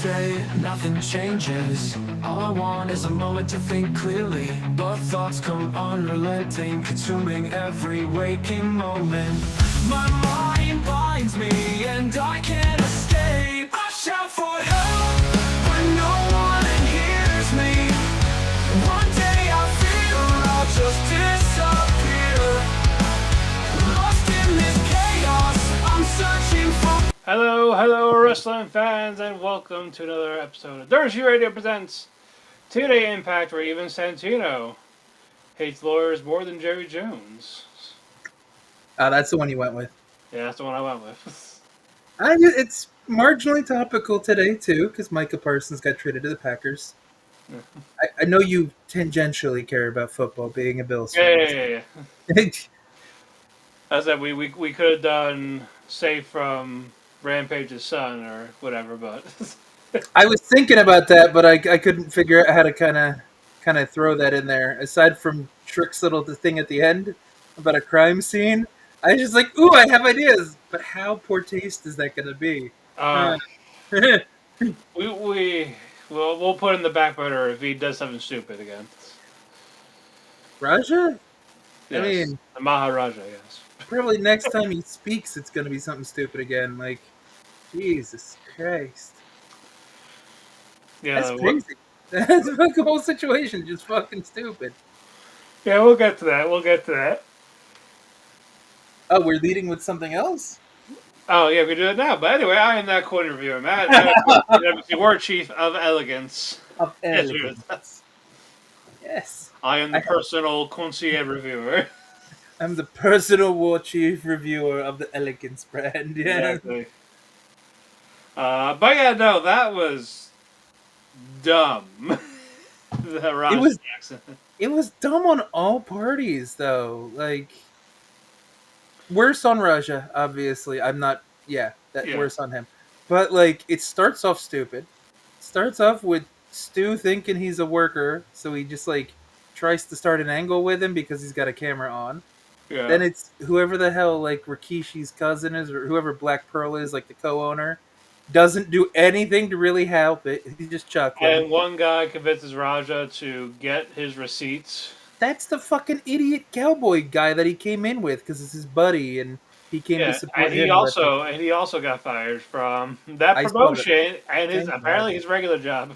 Day, nothing changes. All I want is a moment to think clearly, but thoughts come unrelenting, consuming every waking moment. My mind binds me and I can't escape. I shout for help, but no one hears me. One day I fear I'll just disappear. Lost in this chaos, I'm searching for... Hello, wrestling fans, and welcome to another episode of Dirty Radio Presents Today Impact, where even Santino hates lawyers more than Jerry Jones. That's the one you went with. Yeah, that's the one I went with. It's marginally topical today, too, because Micah Parsons got traded to the Packers. I know you tangentially care about football, being a Bills fan. Yeah. As that we could have done Safe from Rampage's son or whatever, but I was thinking about that, but I couldn't figure out how to kind of throw that in there. Aside from Trick's little thing at the end about a crime scene, I was just like, ooh, I have ideas, but how poor taste is that going to be? We'll put in the back burner if he does something stupid again. Raja? Yes, I mean, the Maharaja, yes. Probably next time he speaks, it's going to be something stupid again. Like, Jesus Christ. Yeah, that's crazy. That's the whole situation, just fucking stupid. Yeah, we'll get to that. Oh, we're leading with something else? Oh, yeah, we do it now. But anyway, I am that corner reviewer, Matt. The War Chief of Elegance. Of Elegance. Yes. I am the personal concierge reviewer. I'm the personal War Chief reviewer of the Elegance brand. Yeah. Exactly. But yeah, no, that was dumb. It was dumb on all parties, though. Like, worse on Raja, obviously. Worse on him. But, like, it starts off stupid. It starts off with Stu thinking he's a worker, so he just, like, tries to start an angle with him because he's got a camera on. Yeah. Then it's whoever the hell, like, Rikishi's cousin is, or whoever Black Pearl is, like, the co-owner, doesn't do anything to really help it. He's just chuckling. And one guy convinces Raja to get his receipts. That's the fucking idiot cowboy guy that he came in with because it's his buddy, and he came to support him. And he also got fired from that promotion and his regular job.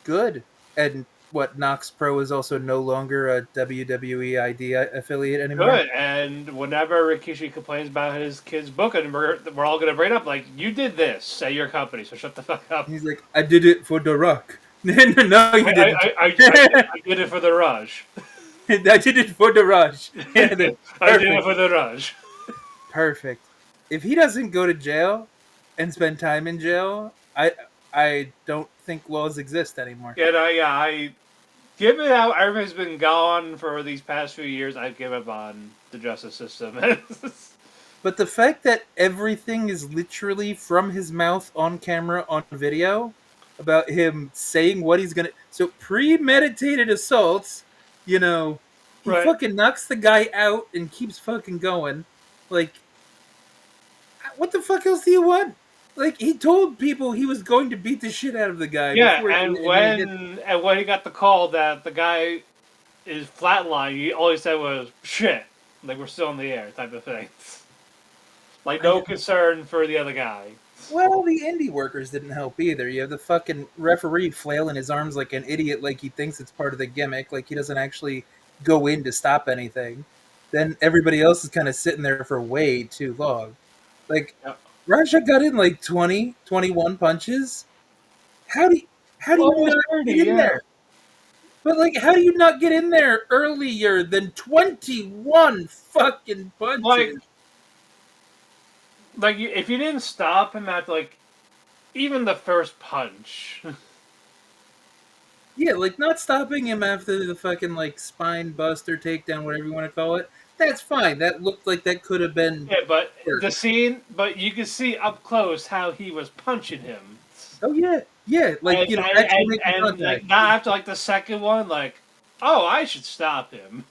Good. And what, Knox Pro is also no longer a WWE ID affiliate anymore? Good. And whenever Rikishi complains about his kid's booking, we're all going to bring it up, like, you did this at your company, so shut the fuck up. He's like, I did it for The Rock. No, you didn't. I did it for the Raj. I did it for the Raj. I did it for the Raj. Perfect. If he doesn't go to jail and spend time in jail, I don't think laws exist anymore. Given how everybody's been gone for these past few years, I'd give up on the justice system. But the fact that everything is literally from his mouth on camera on video about him saying what he's gonna... So premeditated assaults, he fucking knocks the guy out and keeps fucking going. Like, what the fuck else do you want? Like, he told people he was going to beat the shit out of the guy. Yeah, when he got the call that the guy is flatlined, all he said was, shit, like we're still in the air type of thing. Like, no concern for the other guy. Well, the indie workers didn't help either. You have the fucking referee flailing his arms like an idiot, like he thinks it's part of the gimmick, like he doesn't actually go in to stop anything. Then everybody else is kind of sitting there for way too long. Like... Yep. Raja got in like 20, 21 punches. How do you not get in there? But like, how do you not get in there earlier than 21 fucking punches? Like if you didn't stop him at like even the first punch. Yeah, like not stopping him after the fucking like spine buster takedown, whatever you want to call it. That's fine. That looked like that could have been... Yeah, but the scene... But you can see up close how he was punching him. Oh, yeah. Yeah, like actually making And like contact. not after like the second one, like, oh, I should stop him.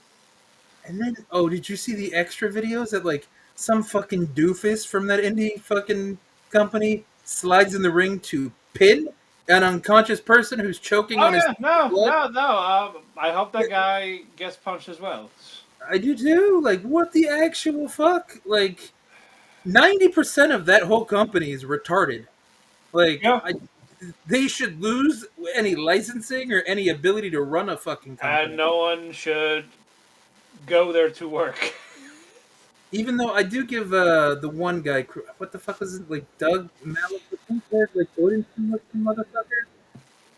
And then, oh, did you see the extra videos that like some fucking doofus from that indie fucking company slides in the ring to pin an unconscious person who's choking Oh on his yeah, no, blood? no, no. I hope that guy gets punched as well. I do too. Like, what the actual fuck? Like, 90% of that whole company is retarded. Like, Yeah, they should lose any licensing or any ability to run a fucking and company. no one should go there to work. Even though I do give the one guy, what the fuck was it, like Doug Malik, like Odin motherfucker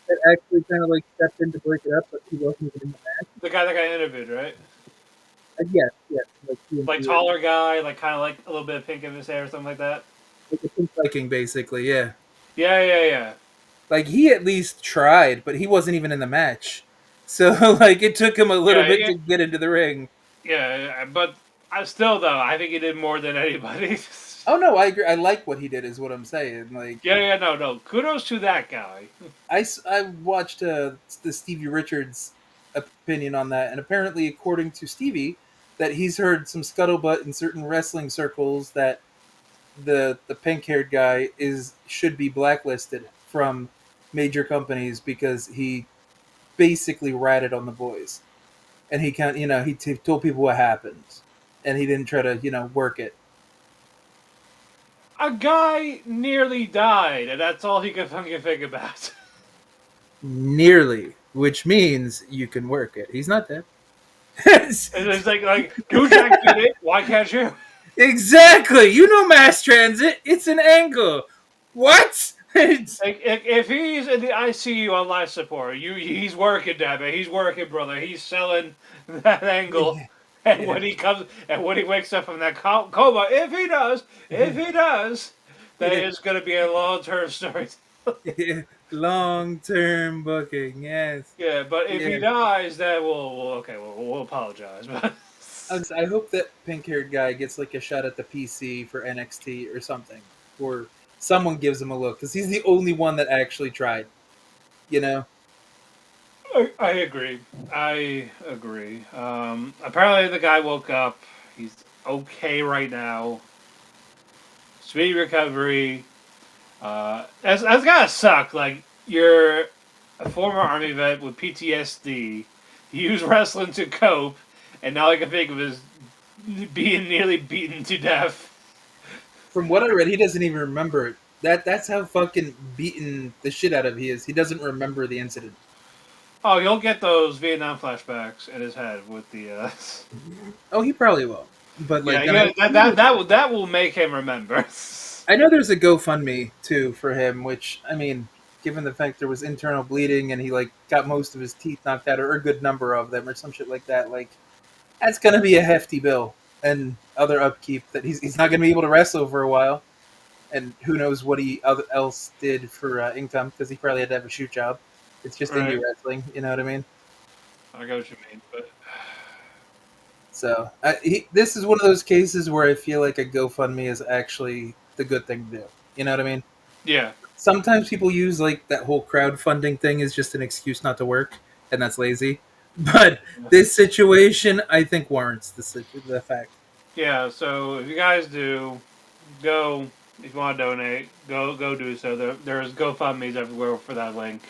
that actually kind of like stepped in to break it up, but he wasn't even in the match. The guy that got interviewed, right? Yes, yes, like Like TNT, taller guy, like kind of like a little bit of pink in his hair or something like that. like a pink Viking, basically. Yeah, Yeah, yeah, yeah. like he at least tried, but he wasn't even in the match. So like it took him a little Yeah, bit yeah, to get into the ring. yeah. But I still though, I think he did more than anybody. Oh no, I agree. I like what he did, is what I'm saying. Like Yeah, yeah, no, no. Kudos to that guy. I watched the Stevie Richards opinion on that, and apparently, according to Stevie, that he's heard some scuttlebutt in certain wrestling circles that the pink haired guy should be blacklisted from major companies because he basically ratted on the boys, and he can't told people what happened, and he didn't try to work it. A guy nearly died, and that's all he could fucking think about. Nearly, which means you can work it. He's not dead. And it's like, New Jack did it. Why can't you? Exactly. You know mass transit. It's an angle. What? It's, Like, if he's in the ICU on life support, he's working, damn it. He's working, brother. He's selling that angle. And yeah. when he wakes up from that coma, if he does, that is going to be a long-term story. Long-term booking. Yes. Yeah, but if he Yeah. dies, then we'll apologize. But I hope that pink-haired guy gets like a shot at the PC for NXT or something, or someone gives him a look because he's the only one that actually tried. You know. I agree. I agree. Apparently, the guy woke up. He's okay right now. Speedy recovery. That's gotta suck. Like, you're a former army vet with PTSD. You use wrestling to cope, and now I can think of is being nearly beaten to death. From what I read, he doesn't even remember it. That's how fucking beaten the shit out of he is. He doesn't remember the incident. Oh, you'll get those Vietnam flashbacks in his head with the. Oh, he probably will. But like, That will make him remember. I know there's a GoFundMe too for him, which I mean, given the fact there was internal bleeding and he like got most of his teeth knocked out, or a good number of them, or some shit like that, like that's gonna be a hefty bill and other upkeep that he's not gonna be able to wrestle for a while, and who knows what he else did for income because he probably had to have a shoot job. It's just Right. indie wrestling, you know what I mean? I get what you mean, but So this is one of those cases where I feel like a GoFundMe is actually the good thing to do. You know what I mean? yeah. Sometimes people use like that whole crowdfunding thing as just an excuse not to work, and that's lazy. But this situation, I think, warrants the fact. Yeah, so if you guys do, go, if you want to donate, go do so. There's GoFundMe's everywhere for that link.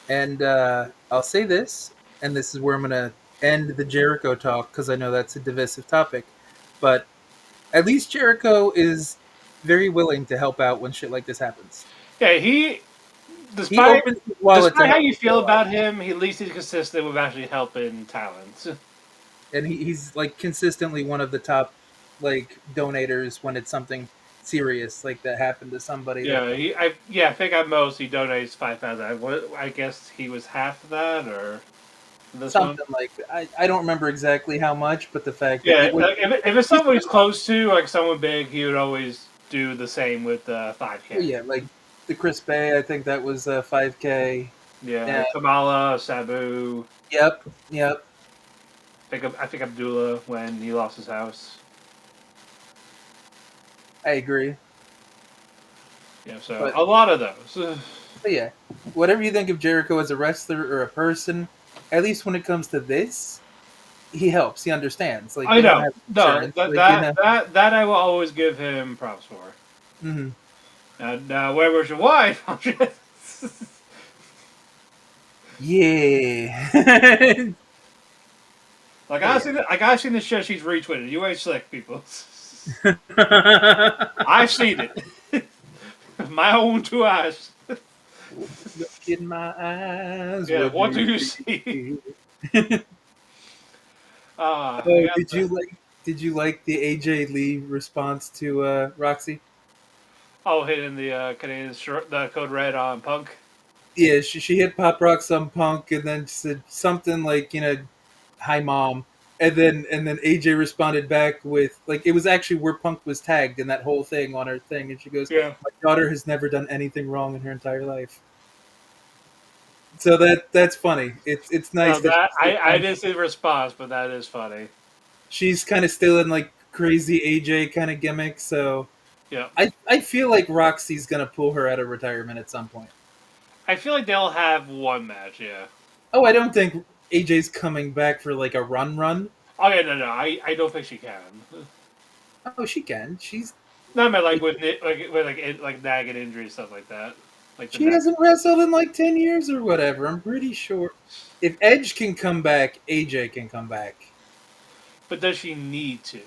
And I'll say this, and this is where I'm going to end the Jericho talk because I know that's a divisive topic. But at least Jericho is very willing to help out when shit like this happens. Yeah, He despite, opens his wallet despite to how you help feel people out. about him, at least he's consistent with actually helping talents. And he's like consistently one of the top like donators when it's something serious like that happened to somebody. Yeah, I think at most he donates 5,000. I guess he was half of that, or this Something one. like that. I don't remember exactly how much, but the fact that Yeah, it was, like, if it's someone he's close to, like someone big, he would always do the same with 5K. yeah, like the Chris Bay, I think that was 5K. Yeah, Kamala, Sabu. Yep. I think Abdullah when he lost his house. I agree. Yeah, so But a lot of those. But yeah, whatever you think of Jericho as a wrestler or a person, at least when it comes to this, he helps. He understands. Like I they don't know. have No, insurance. that Like you that know. that I will always give him props for. Hmm. Now where was your wife? Yeah. But yeah. I gotta see the shit she's retweeted. You ain't slick, people. I've seen it. My own two eyes. Look in my eyes. Yeah, What do what do you you see? see? I Oh, got the. did you like the AJ Lee response to Roxy? Oh, hitting the Canadian the code red on Punk. Yeah, she hit Pop Rocks on Punk and then said something like, "Hi mom." And then AJ responded back with like it was actually where Punk was tagged in that whole thing on her thing and she goes, Yeah. "My daughter has never done anything wrong in her entire life." So that's funny. It's nice No, that that I didn't see the response, but that is funny. she's kind of still in like crazy AJ kind of gimmick, so Yeah. I feel like Roxy's gonna pull her out of retirement at some point. I feel like they'll have one match. Yeah. Oh, I don't think AJ's coming back for like a run. Oh yeah, no, I don't think she can. Oh, she can. No, I meant like with nagging injuries stuff like that. Like the She neck. hasn't wrestled in like 10 years or whatever. I'm pretty sure. If Edge can come back, AJ can come back. But does she need to?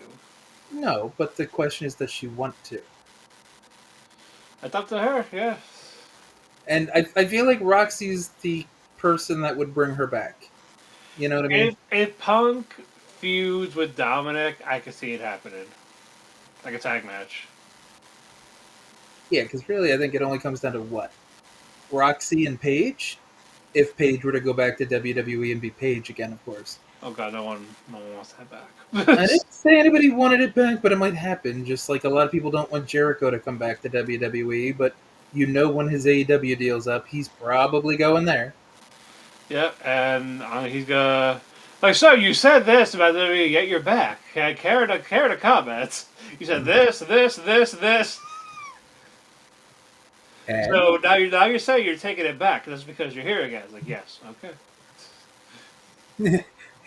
No, but the question is, does she want to? It's up to her. Yeah. And I feel like Roxy's the person that would bring her back. You know what I mean? If Punk feuds with Dominic, I could see it happening, like a tag match. Yeah, because really, I think it only comes down to what? Roxy and Paige? If Paige were to go back to WWE and be Paige again, of course. Oh god, no one wants that I back. didn't say anybody wanted it back, but it might happen. Just like a lot of people don't want Jericho to come back to WWE, but when his AEW deal's up, he's probably going there. Yeah, and he's gonna. Like, so you said this about WWE, get your back. Care to comments. You said this. And, So now you're saying you're taking it back. That's because you're here again. It's like, yes, okay.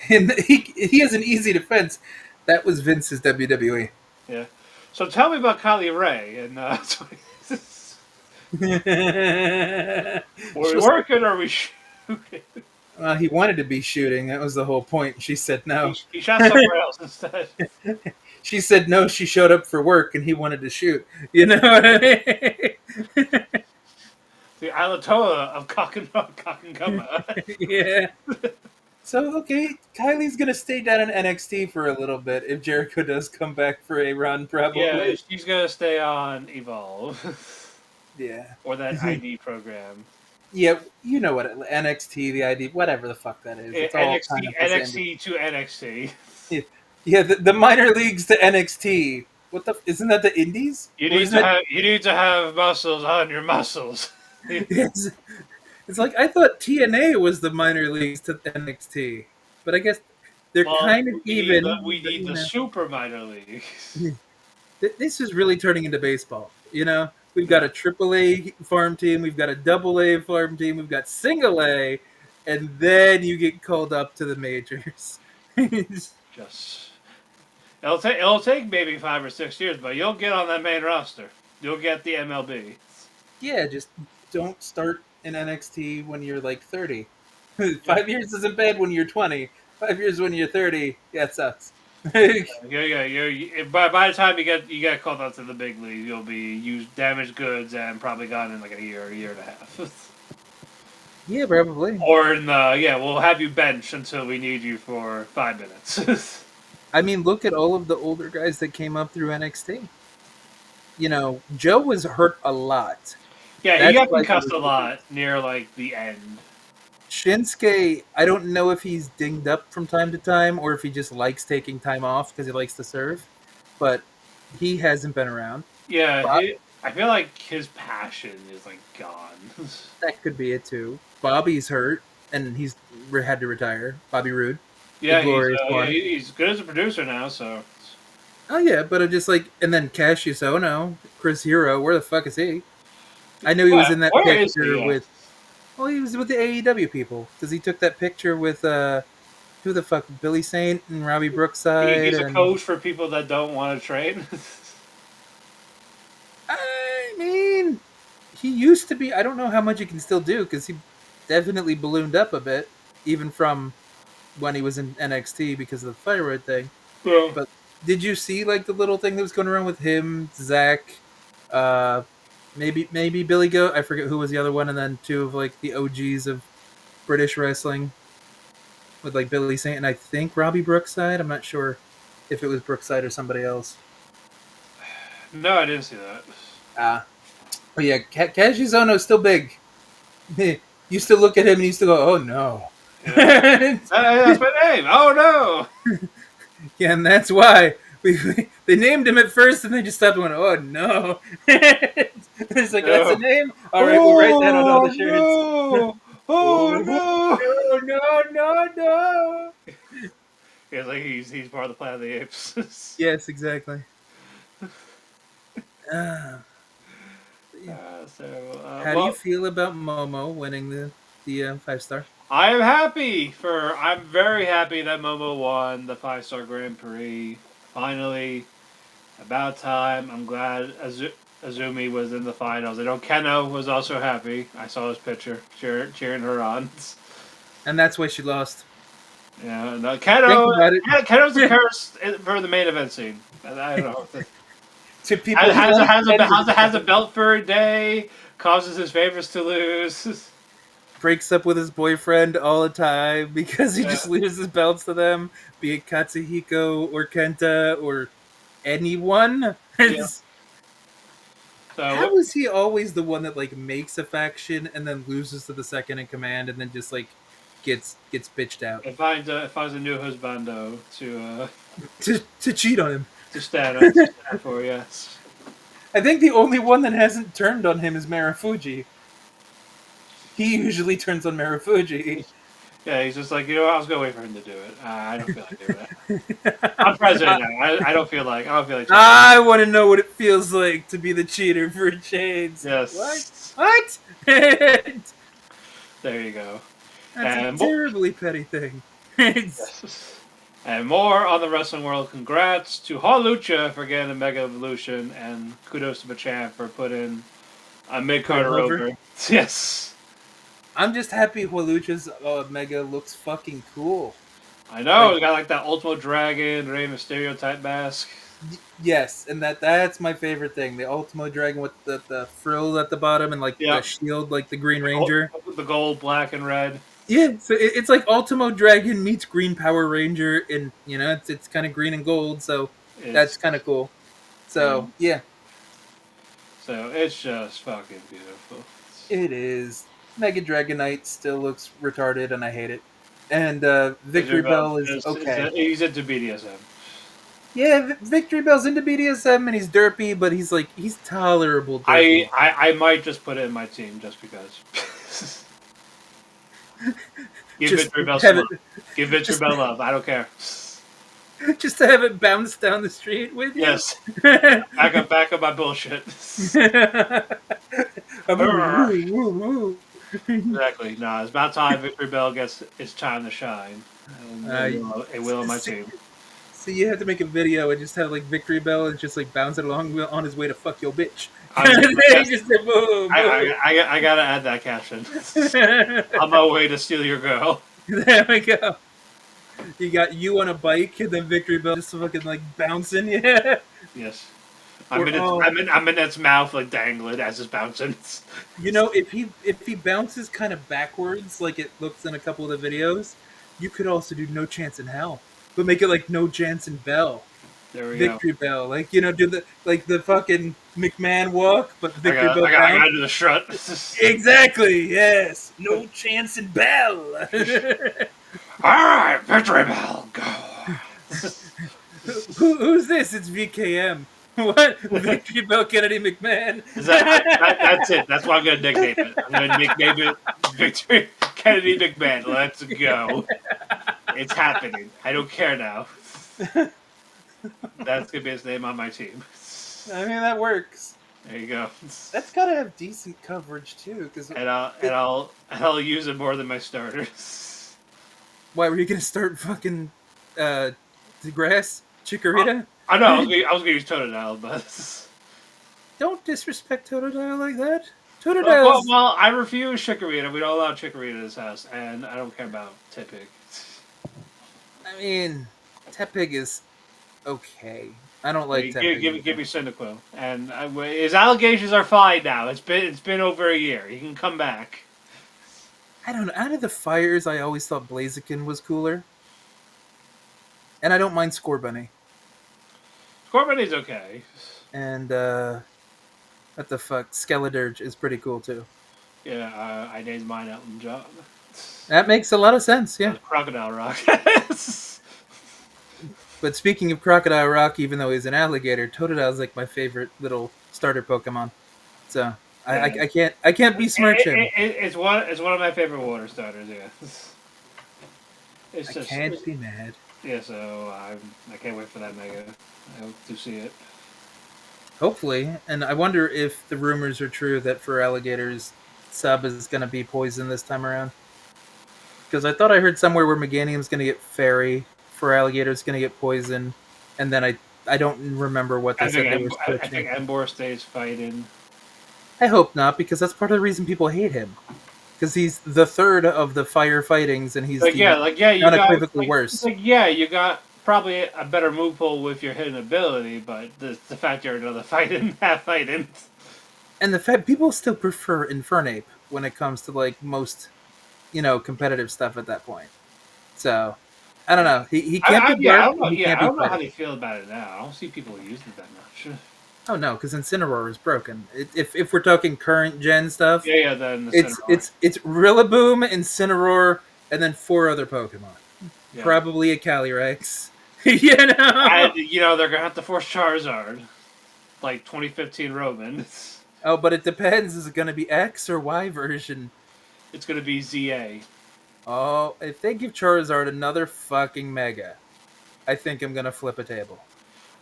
and he has an easy defense. That was Vince's WWE. Yeah. So tell me about Kylie Ray and were we working or are we shooting? He wanted to be shooting. That was the whole point. She said no. He shot somewhere else instead. She said no. She showed up for work, and he wanted to shoot. You know what I mean? The Ayatollah of cock and cover. Yeah. So okay, Kylie's gonna stay down in NXT for a little bit if Jericho does come back for a run, probably. Yeah, she's gonna stay on Evolve. Yeah. Or that ID program. Yeah, you know what NXT, the ID, whatever the fuck that is. It's all kind of the NXT to NXT. same. Yeah, the minor leagues to NXT. What the? Isn't that the Indies? You need to have muscles on your muscles. It's, it's like I thought TNA was the minor leagues to NXT, but I guess they're kind of even. We need the super minor leagues. This is really turning into baseball. We've got a AAA farm team, we've got a AA farm team, we've got single A, and then you get called up to the majors. Just it'll take maybe 5 or 6 years, but you'll get on that main roster. You'll get the MLB. Yeah, just don't start in NXT when you're like 30. 5 years isn't bad when you're 20. 5 years when you're 30, yeah, it sucks. By the time you get called up to the big league, you'll be used damaged goods and probably gone in like a year and a half. Yeah, probably. Or we'll have you benched until we need you for 5 minutes. I mean, look at all of the older guys that came up through NXT. Joe was hurt a lot. Yeah, he got concussed a lot near like the end. Shinsuke, I don't know if he's dinged up from time to time or if he just likes taking time off because he likes to serve, but he hasn't been around. Yeah, I feel like his passion is like gone. That could be it too. Bobby's hurt and he's had to retire. Bobby Roode. Yeah, he's good as a producer now, so. Oh yeah, but I'm just like, and then Cassius Ohno, Chris Hero, where the fuck is he? I know he was in that Where is picture he at? with. Well, he was with the AEW people because he took that picture with who the fuck, Billy Saint and Robbie Brookside He's a and. coach for people that don't want to train. I mean, he used to be. I don't know how much he can still do because he definitely ballooned up a bit, even from when he was in NXT because of the thyroid thing. Yeah. But did you see like the little thing that was going around with him, Zach, uh, maybe Billy Goat? I forget who was the other one, and then two of like the OGs of British wrestling with like Billy Saint and I think Robbie Brookside. I'm not sure if it was Brookside or somebody else. No, I didn't see that. But yeah, Kajizono's still big. You still look at him and you still go, "Oh no." Yeah. That's my name. Oh no. Yeah, and that's why they named him at first, and they just stopped and went, "Oh no!" It's like that's a No. name. All right, we'll write that on all the shirts. No. Oh Oh no! Yeah, like he's part of the Planet of the Apes. Yes, exactly. Uh, How do you Well, feel about Momo winning the 5-star? I'm very happy that Momo won the 5-star Grand Prix. Finally, about time. I'm glad Azumi was in the finals. I know Keno was also happy. I saw his picture cheering her on. And that's why she lost. Yeah, no, Think about it. Keno's the curse for the main event scene. I don't know. To people who like Has a belt for a day. Causes his favorites to lose. breaks up with his boyfriend all the time because he Yeah. just loses belts to them, be it Katsuhiko or Kenta or anyone. Yeah. How So is he always the one that like makes a faction and then loses to the second in command and then just like gets bitched out it finds a new husbando to cheat on him? to stand for. Yes. I think the only one that hasn't turned on him is Marufuji. He usually turns on Marufuji. Yeah, he's just like, you know what, I was gonna wait for him to do it. I don't feel like doing it. I'm president now. I don't feel like I want to know what it feels like to be the cheater for Chains. Yes. What? There you go. That's And a terribly petty thing. Yes. And more on the wrestling world. Congrats to Lucha for getting a Mega Evolution, and kudos to Machamp for putting a mid-carder over. Yes. I'm just happy Walucha's Mega looks fucking cool. I know, it's got like that Ultimo Dragon, Rey Mysterio type mask. Yes, and that's my favorite thing. The Ultimo Dragon with the frill at the bottom and like the shield like the Green Ranger. The gold, black, and red. Yeah, so it's like Ultimo Dragon meets Green Power Ranger, and you know it's kind of green and gold, so that's kind of cool. So yeah, so it's just fucking beautiful. It is. Mega Dragonite still looks retarded, and I hate it. And Victory Bell is okay. He's into BDSM. Yeah, Victory Bell's into BDSM, and he's derpy, but he's tolerable. Derpy. I might just put it in my team just because. Give Victory Bell love. Give Victory Bell love. I don't care. Just to have it bounce down the street with you. Yes. back up my bullshit. Exactly. No, it's about time Victory Bell gets its time to shine. It will on my team. So you have to make a video and just have like Victory Bell and just like bouncing along on his way to fuck your bitch. I gotta add that caption. On my way to steal your girl. There we go. You got you on a bike and then Victory Bell just fucking like bouncing, yeah. Yes. I'm in its mouth like dangling as it's bouncing. You know, if he bounces kind of backwards like it looks in a couple of the videos, you could also do No Chance in Hell. But make it like No Chance in Bell. There we Victory go. Bell. Like, you know, do the fucking McMahon walk, but Victory Bell. I gotta do the strut. Exactly, yes. No Chance in Bell. Alright, Victory Bell, go. Who's this? It's VKM. What? Victory Bell Kennedy McMahon? That's it. That's what I'm going to nickname it. I'm going to nickname it Victory Kennedy McMahon. Let's go. It's happening. I don't care now. That's going to be his name on my team. I mean, that works. There you go. That's gotta have decent coverage too. Because and I'll use it more than my starters. why were you gonna start fucking DeGrasse Chikorita? I know I was gonna use Totodile, but Don't disrespect Totodile like that. Totodile's well, I refuse Chikorita. We don't allow Chikorita in this house, and I don't care about Tipig. I mean, Tepig is okay. I don't like Tepig. Give me Cyndaquil, and his allegations are fine now. It's been over a year. He can come back. I don't know. Out of the fires, I always thought Blaziken was cooler, and I don't mind Scorbunny. Scorbunny's okay. And what the fuck, Skeledirge is pretty cool too. Yeah, I named mine Elton John. That makes a lot of sense. Yeah. Crocodile Rock. But speaking of Crocodile Rock, even though he's an alligator, Totodile's like my favorite little starter Pokemon. So I can't besmirch him. It's one of my favorite water starters. Yeah. I can't be mad. Yeah, so I can't wait for that Mega. I hope to see it. Hopefully, and I wonder if the rumors are true that for alligators, sub is going to be poison this time around. Because I thought I heard somewhere where Meganium's going to get fairy, for alligators going to get poison, and then I don't remember what they said they were I switching. think Emboar stays fighting. I hope not, because that's part of the reason people hate him. Because he's the third of the fire fightings, and he's you unequivocally worse. You got probably a better move pool with your hidden ability, but the fact you're another fighting, half fighting. And the fact people still prefer Infernape when it comes to like most, competitive stuff at that point. So, I don't know. He can't be dark. I don't know how they feel about it now. I don't see people using it that much. Oh no, because Incineroar is broken. If we're talking current gen stuff, then it's Rillaboom, Incineroar, and then 4 other Pokemon. Yeah. Probably a Calyrex. They're gonna have to force Charizard, like 2015 Roman. Oh, but it depends. Is it gonna be X or Y version? It's gonna be ZA. Oh, if they give Charizard another fucking Mega, I think I'm gonna flip a table.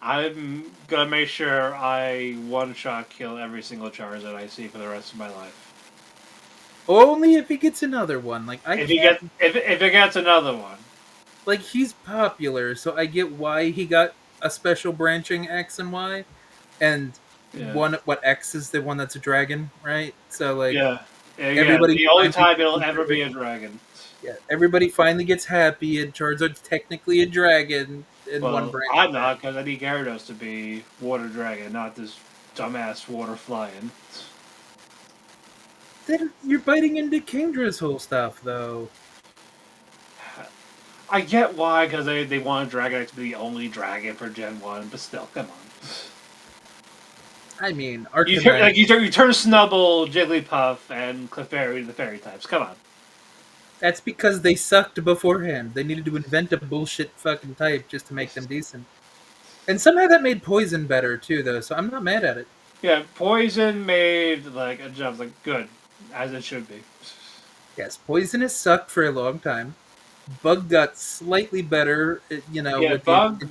I'm gonna make sure I one-shot kill every single Charizard I see for the rest of my life. Only if he gets another one. Like if it gets another one. Like he's popular, so I get why he got a special branching X and Y, and X is the one that's a dragon, right? So like everybody. The only time it'll ever be a dragon. Yeah, everybody finally gets happy, and Charizard's technically a dragon in one branch. I'm not, because I need Gyarados to be water dragon, not this dumbass water flying. Then you're biting into Kingdra's whole stuff, though. I get why, because they want Dragonite to be the only dragon for Gen 1, but still, come on. I mean, you turn Snubbull, Jigglypuff, and Clefairy into the fairy types. Come on. That's because they sucked beforehand. They needed to invent a bullshit fucking type just to make them decent. And somehow that made Poison better, too, though, so I'm not mad at it. Yeah, Poison made, a job, good, as it should be. Yes, Poison has sucked for a long time. Bug got slightly better, Yeah, Bug.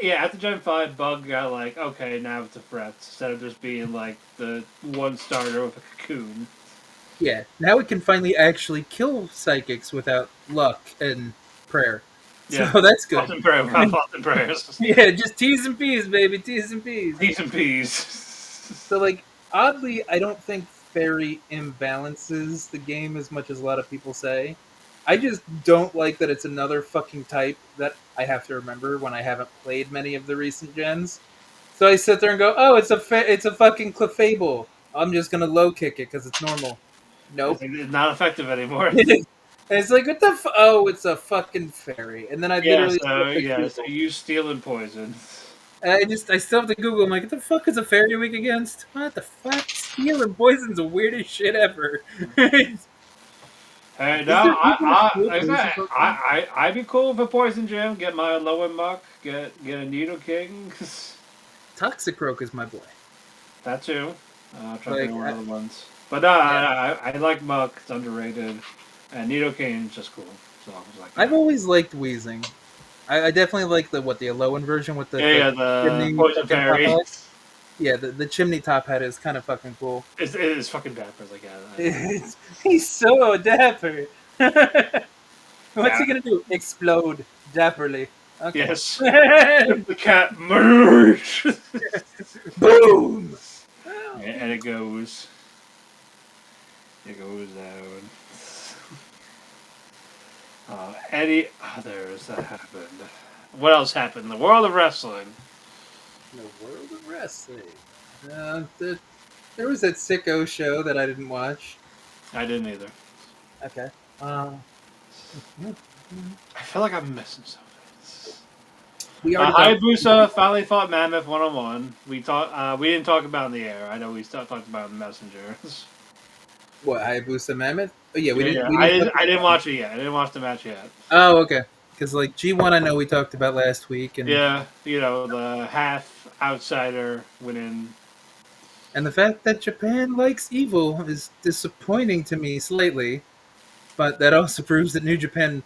Yeah, after Gen 5, Bug got okay, now it's a threat instead of just being the one starter with a cocoon. Yeah, now we can finally actually kill psychics without luck and prayer. Yeah. So that's good. Thoughts and prayers. Yeah, just T's and P's, baby, T's and P's. T's and P's. So oddly, I don't think Fairy imbalances the game as much as a lot of people say. I just don't like that it's another fucking type that I have to remember when I haven't played many of the recent gens. So I sit there and go, oh, it's a fucking Clefable. I'm just going to low kick it because it's normal. Nope. It's not effective anymore. And it's like, what the oh, it's a fucking fairy. And then I literally... So you use Steel and Poison. I still have to Google. I'm like, what the fuck is a fairy weak against? What the fuck? Steel and Poison's the weirdest shit ever. Hey, no, I'd be cool for Poison Gym. Get my low and muck. Get a Needle King. Toxicroak is my boy. That too. Try to think of other ones. But no, I like Muck. It's underrated. And Needle King is just cool. So I've always liked Weezing. I definitely like the Alolan version with the the Poison Fairy. Yeah, the chimney top hat is kind of fucking cool. It is fucking dapper. Like, yeah, He's so dapper. What's yeah. he gonna do? Explode dapperly. Okay. Yes. The cat merge. Boom. And it goes. It goes down. Any others that happened? What else happened in the world of wrestling? The world of wrestling. There was that sicko show that I didn't watch. I didn't either. Okay. I feel like I'm missing something. We already talked. Hayabusa finally fought Mammoth 1-on-1. We didn't talk about it in the air. I know we talked about it in Messenger. What, Hayabusa Mammoth? Oh yeah, we Yeah, didn't. yeah. We didn't. I didn't watch it yet. I didn't watch the match yet. Oh, okay. Because like G1, I know we talked about last week, and Yeah, the half outsider winning. and the fact that Japan likes evil is disappointing to me slightly. But that also proves that New Japan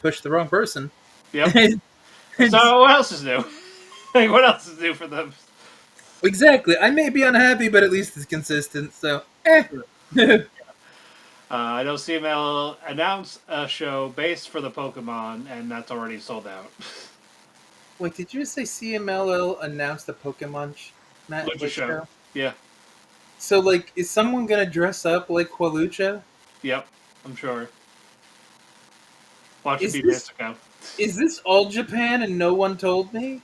pushed the wrong person. Yep. It's- So what else is new? Like, what else is new for them? exactly. I may be unhappy, but at least it's consistent. So, I know CML announced a show based for the Pokemon, and that's already sold out. Wait, did you say CMLL announced a Pokemon Lucha show. Yeah. So, like, is someone gonna dress up like Qualucha? Yep. I'm sure. Watch Is it be this- Mexico. Is this all Japan and no one told me?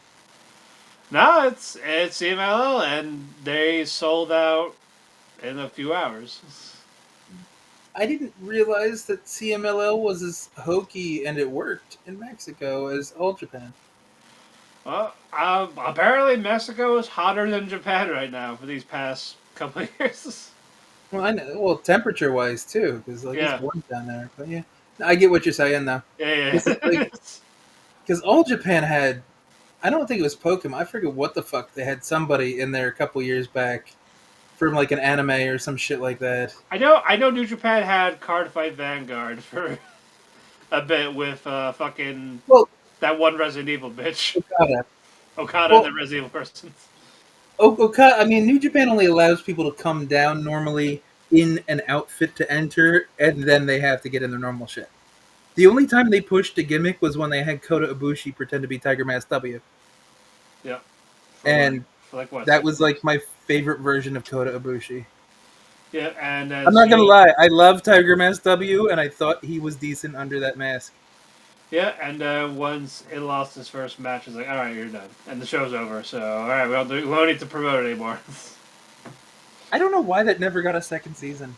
No, it's CMLL, and they sold out in a few hours. I didn't realize that CMLL was as hokey and it worked in Mexico as all Japan. Well, apparently Mexico is hotter than Japan right now for these past couple of years. Well, I know. Well, temperature-wise too, because like Yeah. it's warm down there. But yeah, I get what you're saying though. Yeah. Because all Japan had, I don't think it was Pokemon. I forget what the fuck they had. Somebody in there a couple years back from like an anime or some shit like that. I know New Japan had Card Fight Vanguard for a bit with fucking Well, that one Resident Evil bitch. Okada. Okada Well- and the Resident Evil person. Okada. I mean, New Japan only allows people to come down normally in an outfit to enter, and then they have to get in their normal shit. The only time they pushed a gimmick was when they had Kota Ibushi pretend to be Tiger Mask W. Yep. And For like what? that was like my favorite version of Kota Ibushi. Yeah, and I'm not gonna lie, I love Tiger Mask W, and I thought he was decent under that mask. Yeah, and once it lost his first match, it's like, all right, you're done, and the show's over. So, all right, we won't need to promote it anymore. I don't know why that never got a second season.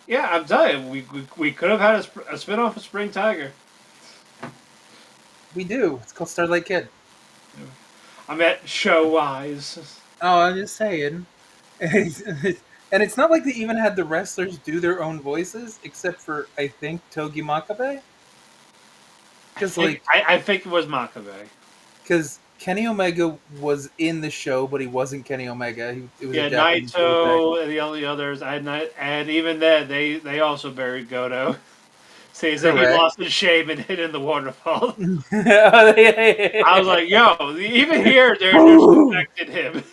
Yeah, I'm telling you, we could have had a spinoff of Spring Tiger. We do. It's called Starlight Kid. I meant show-wise. Oh, I'm just saying. And it's not like they even had the wrestlers do their own voices, except for, I think, Togi Makabe. Because I think it was Makabe. because Kenny Omega was in the show, but he wasn't Kenny Omega. It was a Japanese Naito and the only others, and even then, they also buried Goto. Says that he Correct. lost his shame and hit in the waterfall. I I was like, yo, even here, they're disrespected him.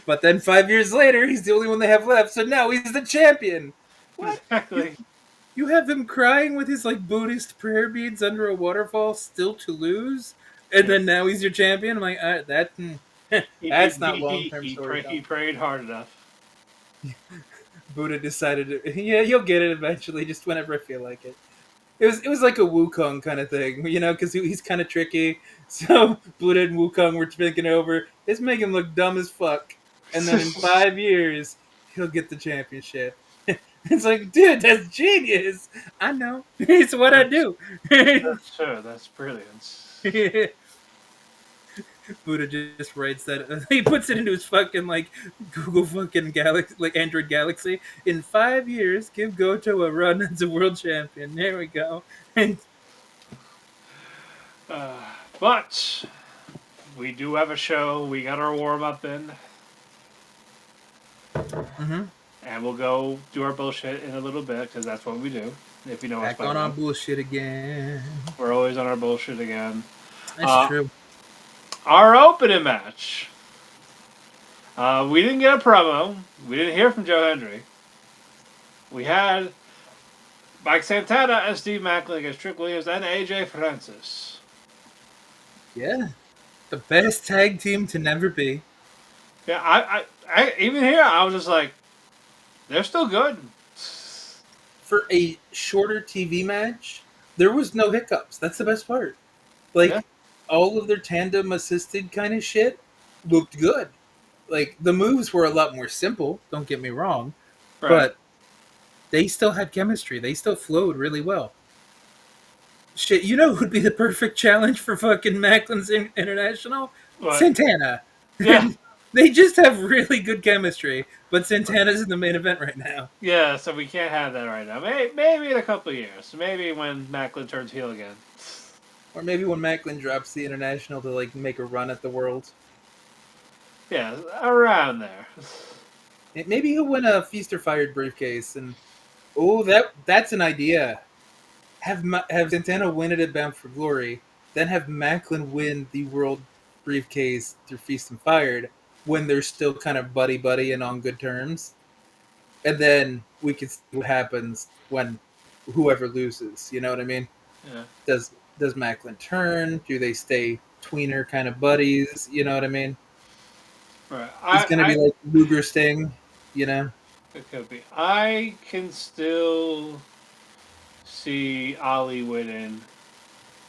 But then 5 years later, he's the only one they have left, so now he's the champion. What? Exactly. You have him crying with his like Buddhist prayer beads under a waterfall, still to lose, and then now he's your champion. I'm like, that's not long-term He storytelling. prayed hard enough. Buddha decided, yeah, you'll get it eventually, just whenever I feel like it. It was like a Wukong kind of thing, you know, because he's kind of tricky. So Buddha and Wukong were thinking over, let's make him look dumb as fuck, and then in 5 years he'll get the championship. It's like, dude, that's genius. I know. It's what I do. That's true. That's brilliant. Buddha just writes that. He puts it into his fucking like Google fucking Galaxy, like Android Galaxy. In 5 years, give Goto a run as a world champion. There we go. And But we do have a show. We got our warm up in, and we'll go do our bullshit in a little bit because that's what we do. If you know us back by on now. our bullshit again. We're always on our bullshit again. That's true. Our opening match We didn't get a promo. We didn't hear from Joe Hendry. We had Mike Santana and Steve Maclin against Trick Williams and AJ Francis. Yeah. The best tag team to never be. Yeah, I even here I was just like, they're still good. For a shorter TV match, there was no hiccups. That's the best part. Yeah. Like, all of their tandem assisted kind of shit looked good. Like, the moves were a lot more simple, don't get me wrong, Right. but they still had chemistry. They still flowed really well. Shit, you know who'd be the perfect challenge for fucking Macklin's International? What? Santana. Yeah. They just have really good chemistry, but Santana's in the main event right now. Yeah, so we can't have that right now. Maybe in a couple of years. Maybe when Maclin turns heel again. Or maybe when Maclin drops the International to, like, make a run at the World. Yeah, around there. Maybe he'll win a Feast or Fired briefcase, and that's an idea. Have Santana win it at Bound for Glory, then have Maclin win the World briefcase through Feast and Fired when they're still kind of buddy and on good terms, and then we can see what happens when whoever loses. You know what I mean? Yeah. Does Maclin turn? Do they stay tweener kind of buddies? You know what I mean? Right. It's going to be like Luger Sting, you know? It could be. I can still see Ali winning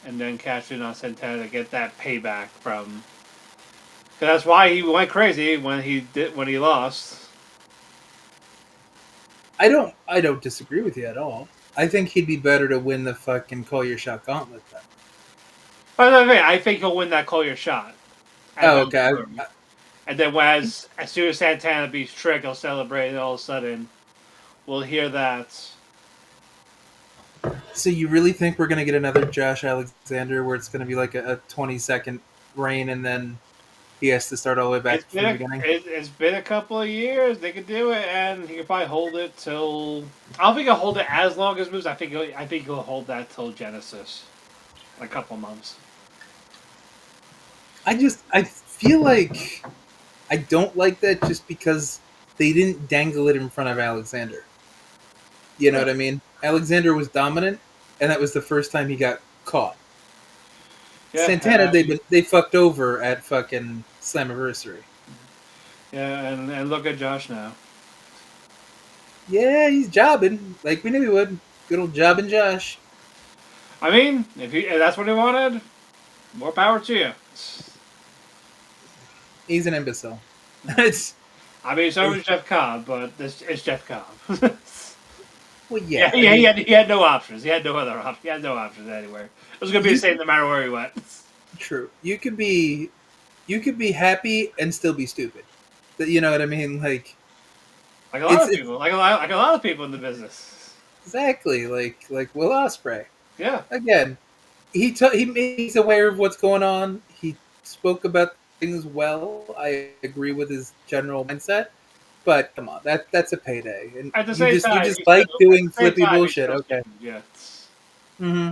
and then cashing on Santana to get that payback from. Because that's why he went crazy when he lost. I don't disagree with you at all. I think he'd be better to win the fucking Call Your Shot Gauntlet then. But I think he'll win that Call Your Shot. Oh, okay. And then as soon as Santana beats Trick, he'll celebrate, and all of a sudden, we'll hear that. So you really think we're going to get another Josh Alexander where it's going to be like a 20-second reign and then he has to start all the way back from the beginning? It's been a couple of years. They could do it, and he could probably hold it till. I don't think he'll hold it as long as moves. I think he'll hold that till Genesis, a couple months. I feel like I don't like that just because they didn't dangle it in front of Alexander. You know what I mean? Alexander was dominant, and that was the first time he got caught. Yeah, Santana, they fucked over at fucking Slammiversary. Yeah, and look at Josh now. Yeah, he's jobbing like we knew he would. Good old jobbing Josh. I mean, if that's what he wanted, more power to you. He's an imbecile. I mean, so was Jeff Cobb, but it's Jeff Cobb. Well, yeah. He had no options. He had no other options. He had no options anywhere. It was going to be the same no matter where he went. True. You could be happy and still be stupid. You know what I mean? Like a lot of people. Like a lot of people in the business. Exactly. Like Will Ospreay. Yeah. Again, he's aware of what's going on. He spoke about things well. I agree with his general mindset. But come on, that's a payday, and at the same time, you just like doing flippy bullshit. Okay. Yeah. Mm-hmm.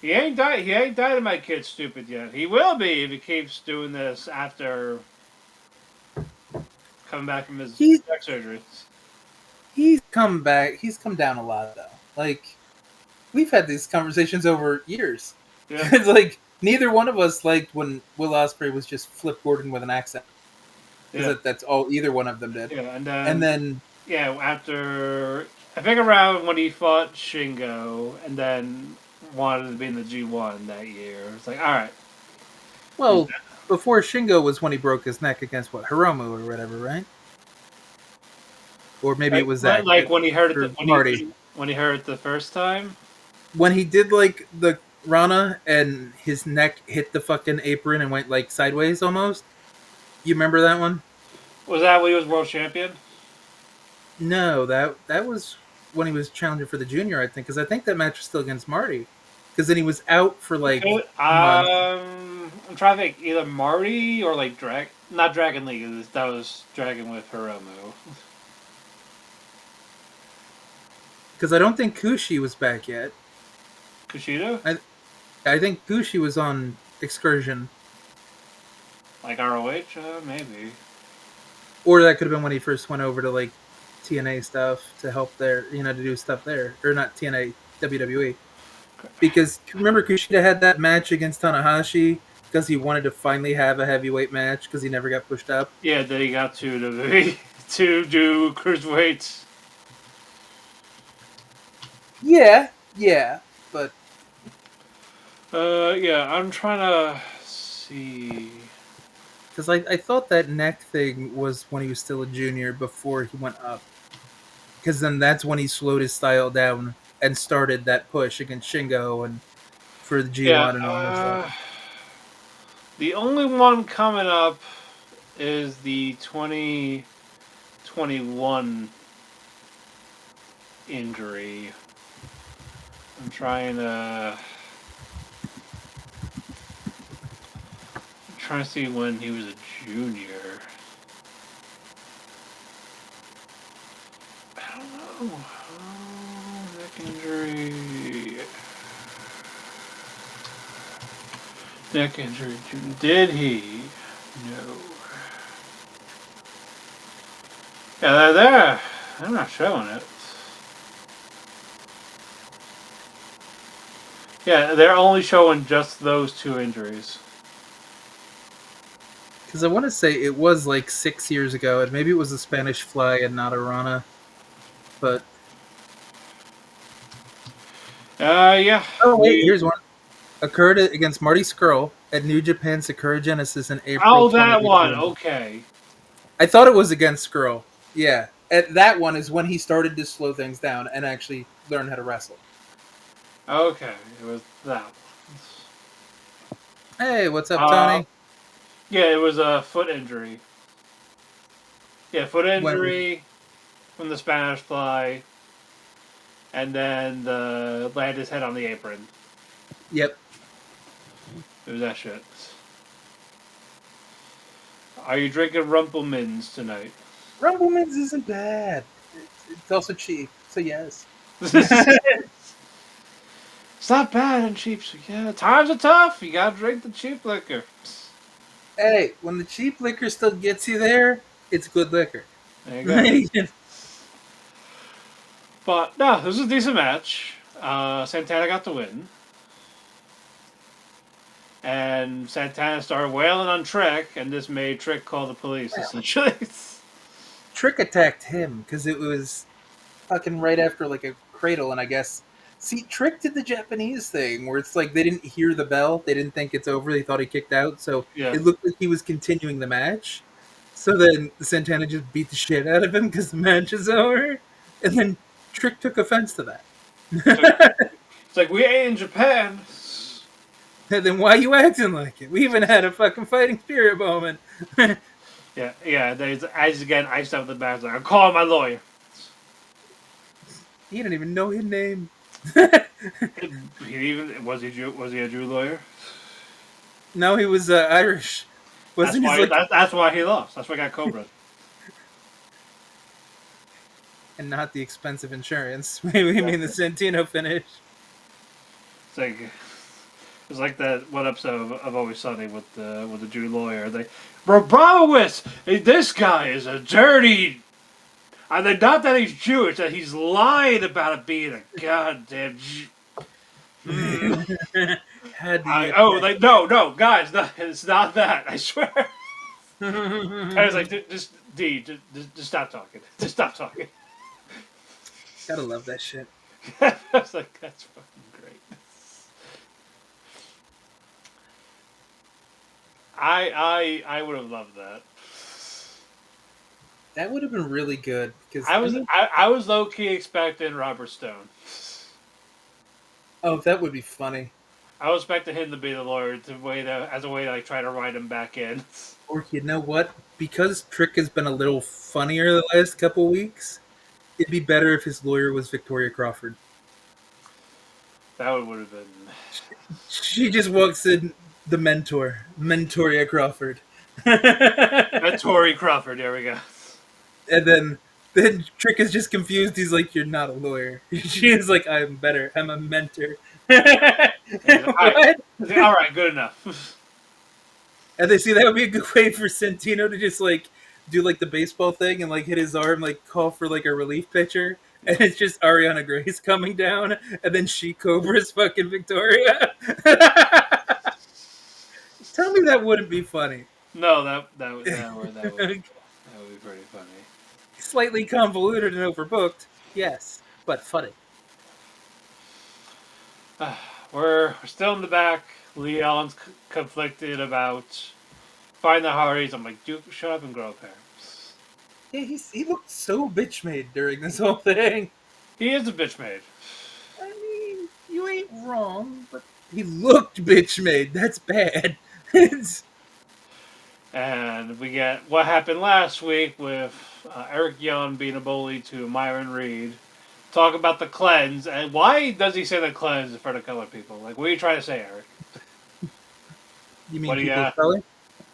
He ain't Dynamite Kid stupid yet. He will be if he keeps doing this after coming back from his neck surgery. He's come back. He's come down a lot though. Like we've had these conversations over years. Yeah. It's like neither one of us liked when Will Ospreay was just Flip Gordon with an accent. Yeah. That's all either one of them did. Yeah, and then yeah, after I think around when he fought Shingo, and then wanted to be in the G1 that year, it's like, all right. Well, before Shingo was when he broke his neck against Hiromu or whatever, right? Or maybe it was that. Like when he hurt it, when he hurt it the first time. When he did like the Rana and his neck hit the fucking apron and went like sideways almost. You remember that one? Was that when he was world champion? No, that was when he was challenger for the junior, I think, because I think that match was still against Marty. Because then he was out for like. I'm trying to think, either Marty or like not Dragon League. That was Dragon with Hiromu. Because I don't think Kushi was back yet. Kushida? I think Kushi was on excursion. Like ROH, maybe. Or that could have been when he first went over to like TNA stuff to help there, to do stuff there, or not TNA, WWE. Because remember, Kushida had that match against Tanahashi because he wanted to finally have a heavyweight match because he never got pushed up. Yeah, then he got to the to do cruiserweights. Yeah, but Yeah, I'm trying to see. because I thought that neck thing was when he was still a junior before he went up. Because then that's when he slowed his style down and started that push against Shingo and for the G1 Yeah, and all that stuff. the only one coming up is the 2021 injury. I'm trying to see when he was a junior. I don't know. Neck injury. Neck injury. Did he? No. Yeah, they're there. I'm not showing it. Yeah, they're only showing just those two injuries. Because I want to say it was like 6 years ago, and maybe it was a Spanish Fly and not a Rana. But Yeah. oh wait, here's one. Occurred against Marty Scurll at New Japan Sakura Genesis in April. Oh, that 2018. one. Okay. I thought it was against Scurll. Yeah, and that one is when he started to slow things down and actually learn how to wrestle. Okay, it was that one. Hey, what's up, Tony? Yeah, it was a foot injury. Yeah, foot injury from the Spanish Fly, and then land his head on the apron. Yep. It was that shit. Are you drinking Rumplemans tonight? Rumblemans isn't bad. It's also cheap, so yes. It's not bad and cheap. So yeah, times are tough. You gotta drink the cheap liquor. Hey, when the cheap liquor still gets you there, it's good liquor. There you go. But no, this was a decent match. Santana got the win. And Santana started wailing on Trick, and this made Trick call the police, essentially. Trick attacked him because it was fucking right after like a cradle, and I guess. See, Trick did the Japanese thing where it's like they didn't hear the bell, they didn't think it's over, they thought he kicked out, so it looked like he was continuing the match. So then Santana just beat the shit out of him because the match is over, and then Trick took offense to that. It's like, we ain't in Japan. And then why you acting like it? We even had a fucking fighting spirit moment. yeah. There's again iced up the back. Like, I'm calling my lawyer. He didn't even know his name. Was he a Jew lawyer? No, he was Irish. Wasn't that's why he lost. That's why he got Cobra. And not the expensive insurance. We mean the Santino finish. It's like that one episode of Always Sunny with the Jew lawyer. Brabowitz, this guy is a dirty. And not that he's Jewish, that he's lying about it being a goddamn Jew. No, guys, it's not that. I swear. I was like, just stop talking. Just stop talking. Gotta love that shit. I was like, that's fucking great. I would have loved that. That would have been really good because I was low key expecting Robert Stone. Oh, that would be funny. I was expecting him to be the lawyer as a way to like try to write him back in. Or you know what? Because Trick has been a little funnier the last couple weeks, it'd be better if his lawyer was Victoria Crawford. That would have been. She just walks in, the Mentoria Crawford. Mentoria Crawford. There we go. And then Trick is just confused. He's like, "You're not a lawyer." She is like, "I'm better. I'm a mentor." All right, good enough. And they see that would be a good way for Santino to just like do like the baseball thing and like hit his arm, like call for like a relief pitcher, and it's just Ariana Grace coming down, and then she Cobra's fucking Victoria. Tell me that wouldn't be funny. No, that would be pretty funny. Slightly convoluted and overbooked, yes, but funny. We're still in the back. Leon's conflicted about finding the Hardys. I'm like, Duke, shut up and grow a pair. Yeah, he looked so bitch made during this whole thing. He is a bitch made. I mean, you ain't wrong, but he looked bitch made. That's bad. It's... And we get what happened last week with Eric Young being a bully to Myron Reed. Talk about the cleanse. And why does he say the cleanse in front of colored people? Like, what are you trying to say, Eric? You mean What do people you, of color?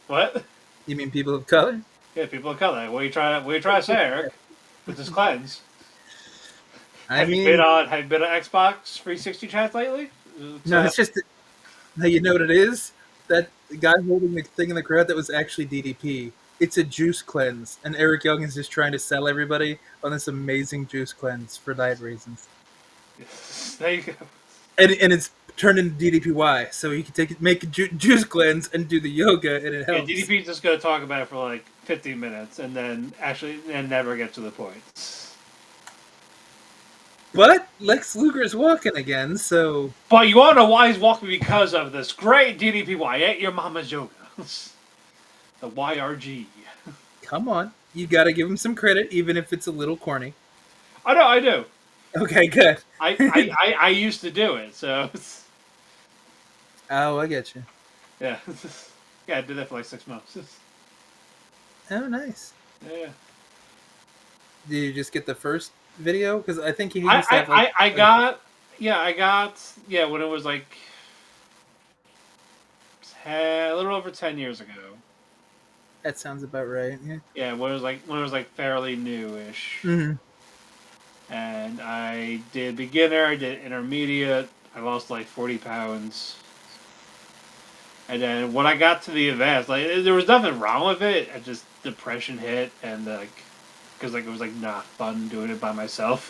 What? You mean people of color? Yeah, people of color. What are you trying to say, Eric? With this cleanse? Have you been on Xbox 360 chat lately? No, it's just now you know what it is. That guy holding the thing in the crowd that was actually DDP. It's a juice cleanse, and Eric Young is just trying to sell everybody on this amazing juice cleanse for diet reasons. There you go. And it's turned into DDPY, so you can make a juice cleanse and do the yoga, and it helps. Yeah, DDP's just gonna talk about it for like 15 minutes, and then never get to the point. But Lex Luger's walking again, so... But you wanna know why he's walking? Because of this great DDPY. Ain't your mama's yoga. The YRG. Come on. You gotta give him some credit, even if it's a little corny. I do. Okay, good. I used to do it, so... Oh, I get you. Yeah. Yeah, I did that for like 6 months. Oh, nice. Yeah. Did you just get the first video? Because I think he needs to have I got when it was like a little over 10 years ago. That sounds about right. Yeah. Yeah, when it was like fairly newish. Mm-hmm. And I did beginner, I did intermediate. I lost like 40 pounds. And then when I got to the advanced, like there was nothing wrong with it. I just depression hit, and because it was like not fun doing it by myself.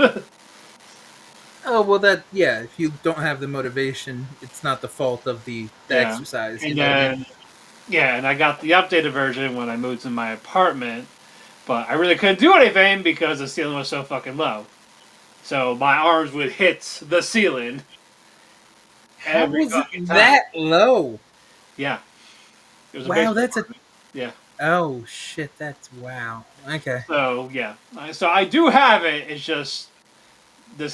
Oh well, if you don't have the motivation, it's not the fault of the exercise. And then, and I got the updated version when I moved to my apartment, but I really couldn't do anything because the ceiling was so fucking low. So my arms would hit the ceiling. How was it that low? Yeah. It was wow, that's apartment. Yeah. Oh shit, that's wow. Okay. So yeah, so I do have it. It's just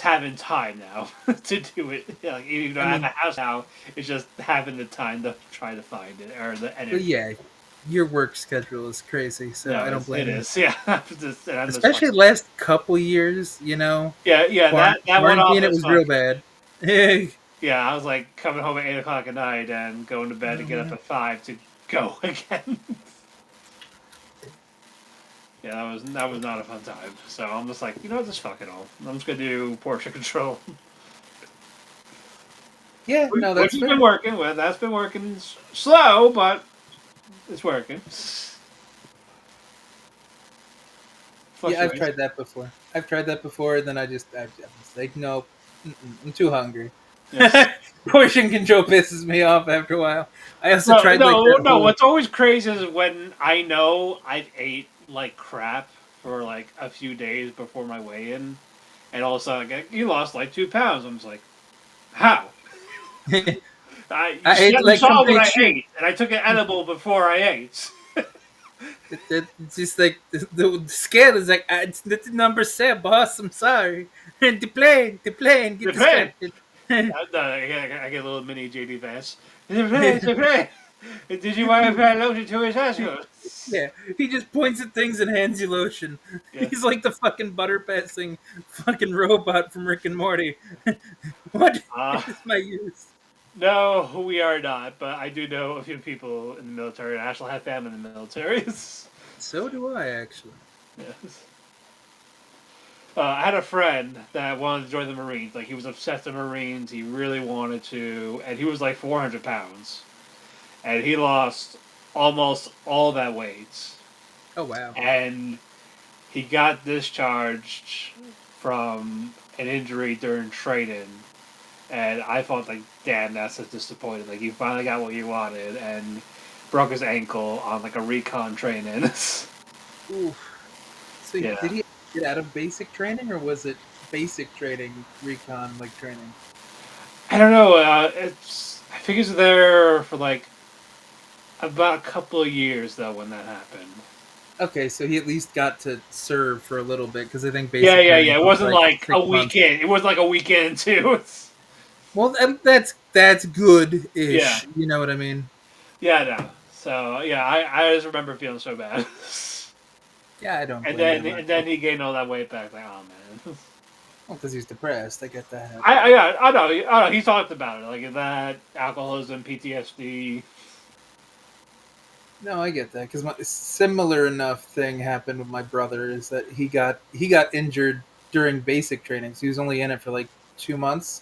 having time now to do it. Like, even though I have a house now, it's just having the time to try to find it or the energy. But yeah, your work schedule is crazy, so I don't blame you. It is, yeah. Especially the last couple years, you know. Yeah. That went off. It was real bad. Yeah, I was like coming home at 8 o'clock at night and going to bed to get up at 5 to go again. Yeah, that was not a fun time. So I'm just like, just fuck it all. I'm just gonna do portrait control. Yeah, no, that's been working with. That's been working slow, but it's working. Yeah, I've tried that before. And then I was like, nope, I'm too hungry. Yes. Portion control pisses me off after a while. I also tried. No. What's always crazy is when I know I've ate like crap for like a few days before my weigh-in, and all of a sudden you lost like 2 pounds. I'm just like, how? I ate like saw what I ate, and I took an edible before I ate. It's just like the scale is like it's number 7, boss. I'm sorry. The plane, get distracted. I get a little mini JD Vance. Did you want to apply lotion to his ass? Yeah, he just points at things and hands you lotion. Yeah. He's like the fucking butter passing fucking robot from Rick and Morty. What is my use? No, we are not, but I do know a few people in the military. I actually have family in the military. So do I, actually. Yes. I had a friend that wanted to join the Marines. Like, he was obsessed with Marines. He really wanted to. And he was like 400 pounds. And he lost almost all that weight Oh wow. and he got discharged from an injury during training. And I thought, like, damn, that's so disappointing. Like, you finally got what you wanted, and broke his ankle on, like, a recon training. Oof. So Yeah. did he get out of basic training, or was it basic training, recon like training? I don't know. I think he was there for, like, about a couple of years, though, when that happened. Okay, so he at least got to serve for a little bit because I think Yeah, basic yeah, training yeah. It is wasn't like like a 6 months. weekend. It was like a weekend, too. Well, that's Yeah. good-ish. You know what I mean? Yeah, I know. So, yeah, I just remember feeling so bad. Yeah, I don't And blame you then about and that. then he gained all that weight back. Like, oh, man. Well, because he's depressed. I get that. Yeah, I know. I know. He talked about it, like that alcoholism, PTSD. No, I get that because my similar enough thing happened with my brother is that he got injured during basic training, so he was only in it for like 2 months,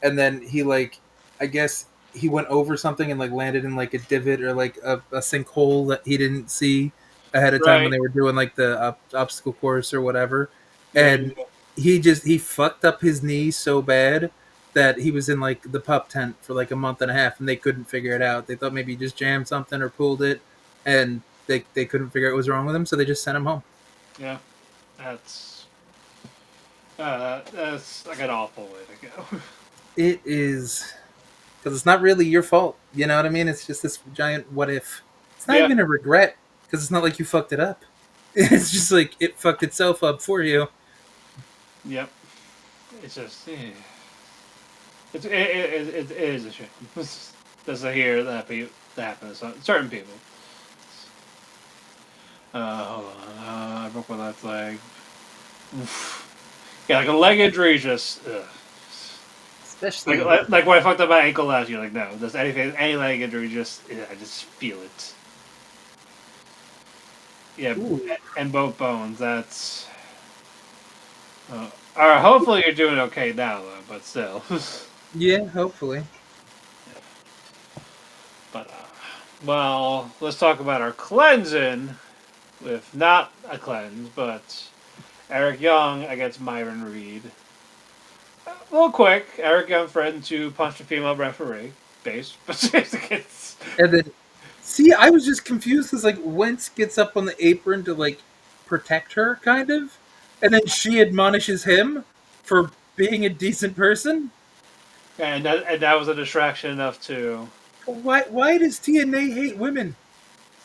and then he like I guess he went over something and like landed in like a divot or like a sinkhole that he didn't see ahead of time when Right. they were doing like the obstacle course or whatever, Yeah. and he fucked up his knee so bad that he was in like the pup tent for like a month and a half and they couldn't figure it out. They thought maybe he just jammed something or pulled it and they couldn't figure out what was wrong with him, so they just sent him home. Yeah. That's that's like an awful way to go. It is because it's not really your fault. You know what I mean? It's just this giant what if. It's not Yeah. even a regret because it's not like you fucked it up. It's just like it fucked itself up for you. Yep. It's just it is a shame. Just to hear that happen to certain people. Hold on. I broke my left leg. Oof. Yeah, like a leg injury is just. Ugh. Especially Like when I fucked up my ankle last year, like no, just any leg injury, just I just feel it. Yeah, ooh, and both bones. That's. All right. Hopefully you're doing okay now, though. But still. yeah, hopefully. But well, let's talk about our cleansing. With not a cleanse, but Eric Young against Myron Reed. A little quick. Eric Young threatened to punch a female referee. Base, but it's And then see, I was just confused because like Wentz gets up on the apron to like protect her, kind of, and then she admonishes him for being a decent person. and that was a distraction enough to. Why does TNA hate women?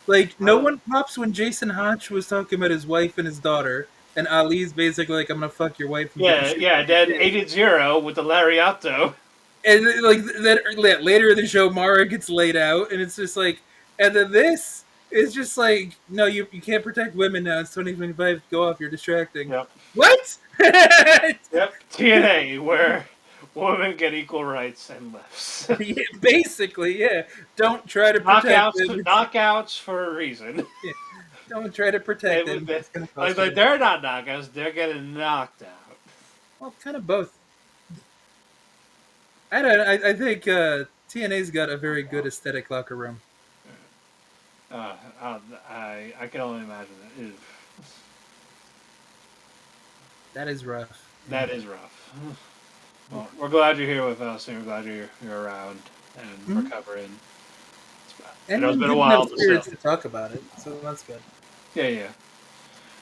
Like no one pops when Jason Hodge was talking about his wife and his daughter, and Ali's basically like, "I'm gonna fuck your wife and beat the Yeah, shit out yeah. of your Then kid." 8-0 with the Lariato. And then, like then later in the show, Mara gets laid out, and it's just like, and then this is just like, no, you can't protect women now. It's 2025. Go off. You're distracting. Yep. What? Yep. TNA, where women get equal rights and lefts. Yeah, basically, yeah. Don't try to protect them. Knockouts for a reason. Yeah, don't try to protect them. It's gonna cost Like you. they're not knockouts; they're getting knocked out. Well, kind of both. I don't. I think TNA's got a very good aesthetic locker room. I can only imagine it. Ew. That is rough. That is rough. Well, we're glad you're here with us, and we're glad you're around and Mhm. recovering. I And know we're it's in been a good while, enough but still. spirits to talk about it, so that's good. Yeah, yeah.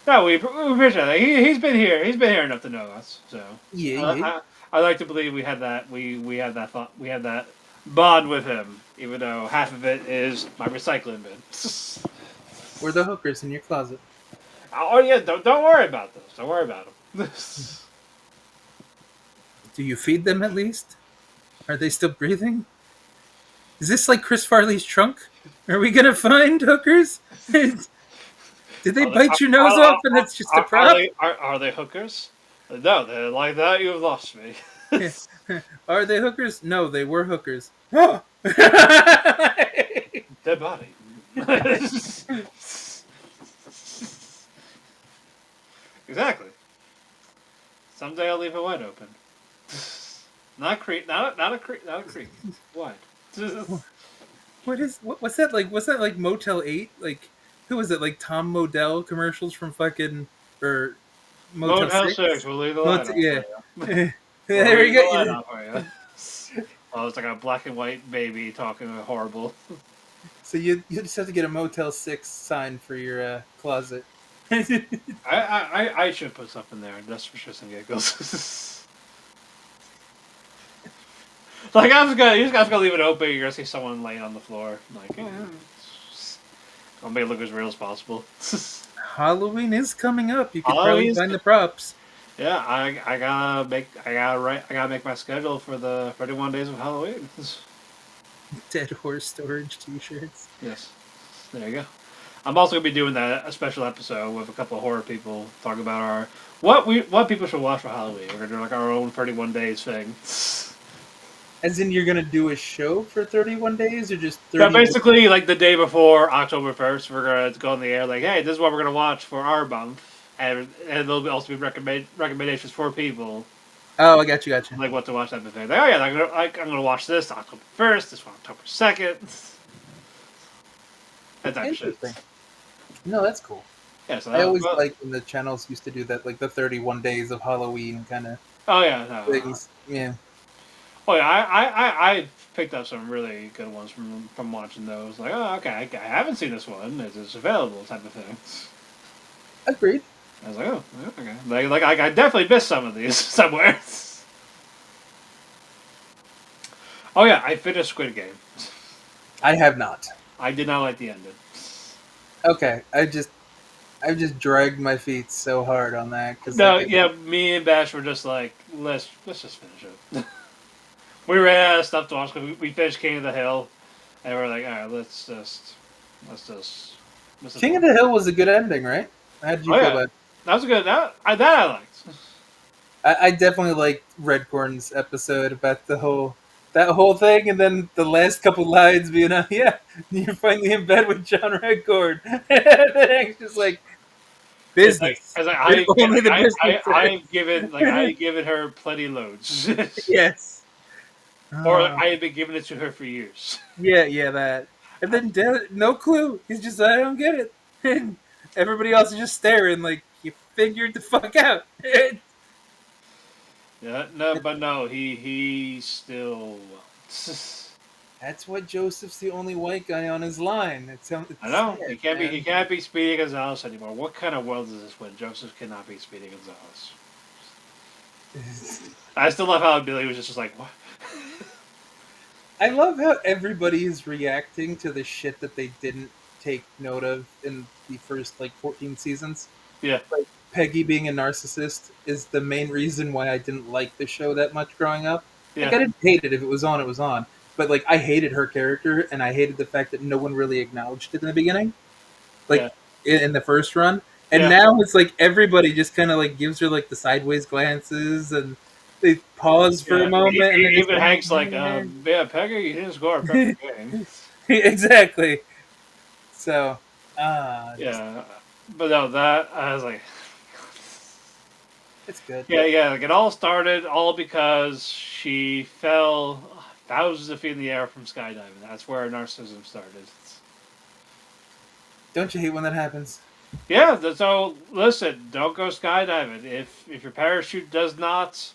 No, we appreciate that. He's been here. He's been here enough to know us. So Yeah, I, yeah. I like to believe we had that. We had that thought. We had that bond with him, even though half of it is my recycling bin. We're the hookers in your closet. Oh yeah, don't worry about those. Don't worry about them. Do you feed them at least? Are they still breathing? Is this like Chris Farley's trunk? Are we gonna find hookers? Did they Are they, bite your nose off and it's just a prop? are they hookers? No, they're like that. You've lost me. Are they hookers? No, they were hookers. Oh! Dead body. Exactly. Someday I'll leave it wide open. Not a creek. Not a creek. Not a creek. Wide. What's that like? What's that like Motel 8? Like who was it? Like Tom Modell commercials from fucking or Motel Motel 6? 6, we'll leave the light on Yeah. for you. We'll There leave you the light go. on for you. Oh, it's like a black and white baby talking horrible. So you just have to get a Motel 6 sign for your closet. I should put stuff in there, just for shits and giggles. Like, you just gotta leave it open, you're gonna see someone laying on the floor. Like, I'll make it look as real as possible. Halloween is coming up. You could probably Halloween's find the props. Yeah, I gotta make my schedule for the 31 days of Halloween. Dead horse storage T-shirts. Yes, there you go. I'm also gonna be doing a special episode with a couple of horror people talking about what people should watch for Halloween. We're gonna do like our own 31 days thing. As in, you're gonna do a show for 31 days, or just 30? But basically, like the day before October 1st, we're gonna go on the air like, hey, this is what we're gonna watch for our month, and there'll also be recommendations for people. Oh, I got you. Like what to watch that thing. Like, oh yeah, I'm gonna watch this October 1st, this one October 2nd. That type of shit. Interesting. No, that's cool. Yeah, so I always liked when the channels used to do that, like the 31 days of Halloween kind of Oh yeah, no. things. Yeah. Oh yeah, I picked up some really good ones from watching those. Like, oh okay, I haven't seen this one. It's available type of thing. Agreed. I was like, oh okay. Like I definitely missed some of these somewhere. Oh yeah, I finished Squid Game. I have not. I did not like the ending. Okay, I just dragged my feet so hard on that because No, yeah, me and Bash were just like, let's just finish it. We ran out of stuff to watch because we finished King of the Hill, and we're like, all right, let's just. King of the Hill was a good ending, right? How did you feel about it? That was a good. That I liked. I definitely liked Redcorn's episode about that whole thing, and then the last couple lines being, yeah, you're finally in bed with John Redcorn. It's just like business. I've given her plenty loads. Yes. Or I had been giving it to her for years. Yeah, that. And then no clue. He's just, I don't get it. And everybody else is just staring like, you figured the fuck out. Yeah, no, he still. That's why Joseph's the only white guy on his line. It's I know sad, he can't be Speedy Gonzalez anymore. What kind of world is this when Joseph cannot be Speedy Gonzalez? I still love how Billy was just like, what? I love how everybody is reacting to the shit that they didn't take note of in the first 14 seasons. Yeah. Like Peggy being a narcissist is the main reason why I didn't like the show that much growing up. Yeah. I didn't hate it. If it was on, it was on. But I hated her character, and I hated the fact that no one really acknowledged it in the beginning. In the first run. And now it's like everybody just kind of gives her the sideways glances, and they pause for a moment. And even Hank's like, yeah, Peggy, you didn't score a perfect game. Exactly. So, yeah. But no, that, I was like... It's good. Yeah, it all started because she fell thousands of feet in the air from skydiving. That's where narcissism started. Don't you hate when that happens? Yeah, so listen, don't go skydiving. If your parachute does not,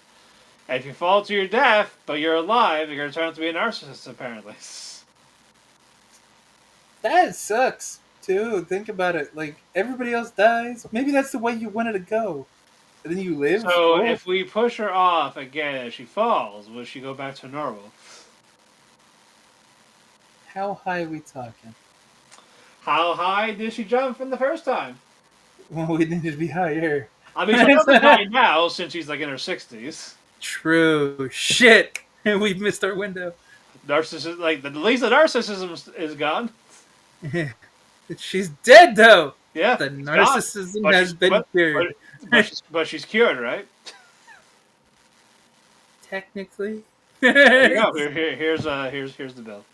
if you fall to your death, but you're alive, you're going to turn out to be a narcissist, apparently. That sucks, too. Think about it. Everybody else dies. Maybe that's the way you wanted to go. And then you live. So if we push her off again and she falls, will she go back to normal? How high are we talking? How high did she jump from the first time? Well, we need to be higher. I mean, she's jumping high now since she's in her 60s. True. Shit. We've missed our window. Narcissism, at least the narcissism is gone. She's dead, though. Yeah. The narcissism has been cured. But she's cured, right? Technically. There you go. Here's the bill.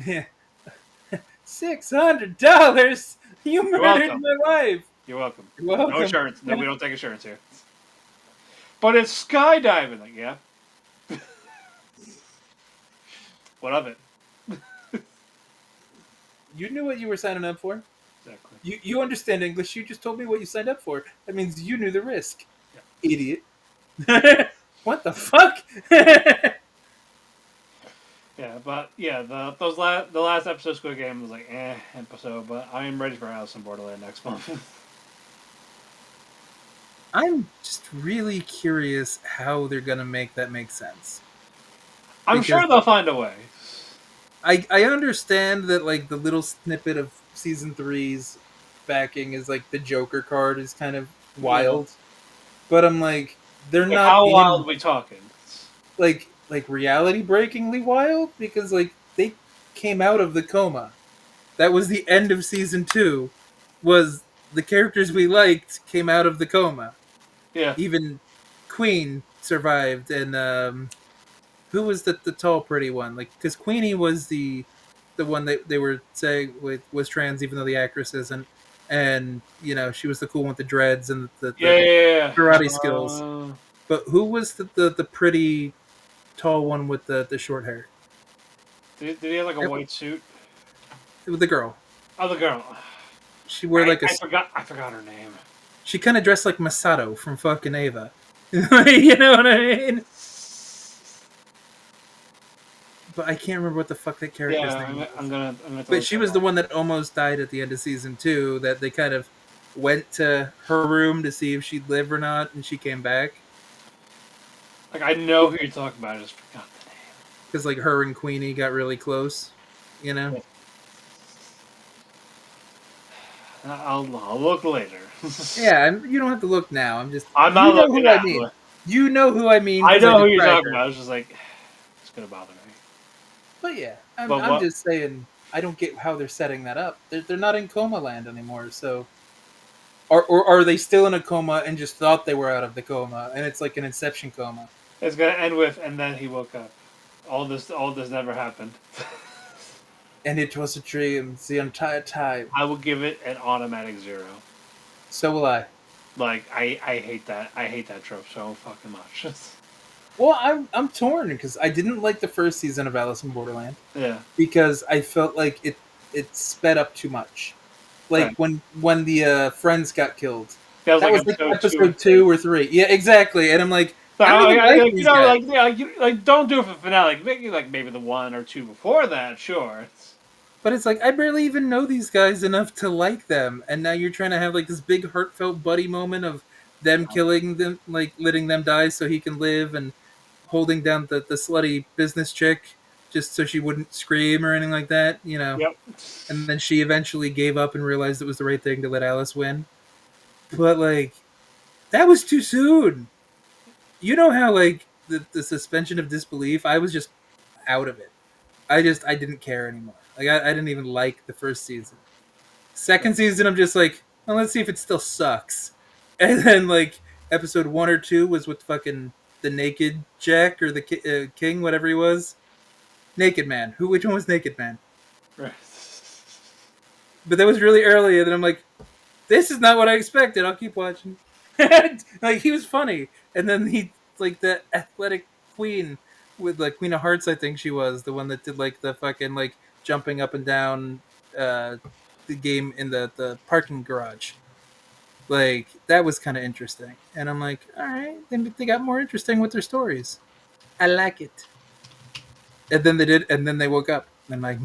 Yeah. $600. You murdered my wife. You're welcome. You're welcome. No insurance. No, we don't take insurance here. But it's skydiving. Yeah. What of it? You knew what you were signing up for? Exactly. You understand English. You just told me what you signed up for. That means you knew the risk. Yeah. Idiot. What the fuck? Yeah, but yeah, the last episode of Squid Game was like episode, but I am ready for Alice in Borderland next month. I'm just really curious how they're gonna make that make sense. I'm Because sure they'll find a way. I understand that like the little snippet of season three's backing is like the Joker card is kind of wild, but I'm like they're Like, not how wild in are we talking? like reality breakingly wild because like they came out of the coma. That was the end of season two. Was the characters we liked came out of the coma. Yeah. Even Queen survived, and who was the tall pretty one? Like because Queenie was the one that they were saying was trans, even though the actress isn't, and you know she was the cool one with the dreads and Yeah. karate skills. But who was the pretty tall one with the short hair? Did he have like a white suit? It was the girl. Oh, the girl. She wore like I forgot her name. She kind of dressed like Masato from fucking Ava. You know what I mean? But I can't remember what the fuck that character's name was. I'm gonna But she was the one that almost died at the end of season two. That they kind of went to her room to see if she'd live or not, and she came back. Like, I know who you're talking about. I just forgot the name. Because like her and Queenie got really close, you know. I'll look later. Yeah, you don't have to look now. I'm not looking who I now. mean. You know who I mean. I 'cause know who you're described talking her. about. It's just like it's gonna bother me. But yeah, But I'm what- just saying. I don't get how they're setting that up. They're not in coma land anymore. So, or are they still in a coma and just thought they were out of the coma, and it's like an Inception coma? It's gonna end with, and then he woke up. All this never happened. And it was a dream the entire time. I will give it an automatic 0. So will I. Like, I hate that. I hate that trope so fucking much. Well, I'm torn because I didn't like the first season of Alice in Borderland Yeah. because I felt like it sped up too much. Like Right. when the friends got killed. That That was like episode 2 or 3. Yeah, exactly. And I'm like, So, I don't like, like you these know, guys. like don't do it for the finale. Like, maybe the 1 or 2 before that, sure. But it's like I barely even know these guys enough to like them, and now you're trying to have like this big heartfelt buddy moment of them killing them, like letting them die so he can live, and holding down the slutty business chick just so she wouldn't scream or anything like that, you know. Yep. And then she eventually gave up and realized it was the right thing to let Alice win. But like, that was too soon. You know how like the suspension of disbelief? I was just out of it. I didn't care anymore. Like I didn't even like the first season. Second season, I'm just like, well, let's see if it still sucks. And then like episode 1 or 2 was with fucking the naked Jack or the King, whatever he was. Naked Man. Which one was Naked Man? Right. But that was really early, and then I'm like, this is not what I expected. I'll keep watching. Like he was funny, and then he like the athletic queen with like Queen of Hearts, I think she was the one that did like the fucking like jumping up and down the game in the parking garage. Like that was kind of interesting, and I'm like, all right, then they got more interesting with their stories. I like it. And then they did, and then they woke up, and I'm like,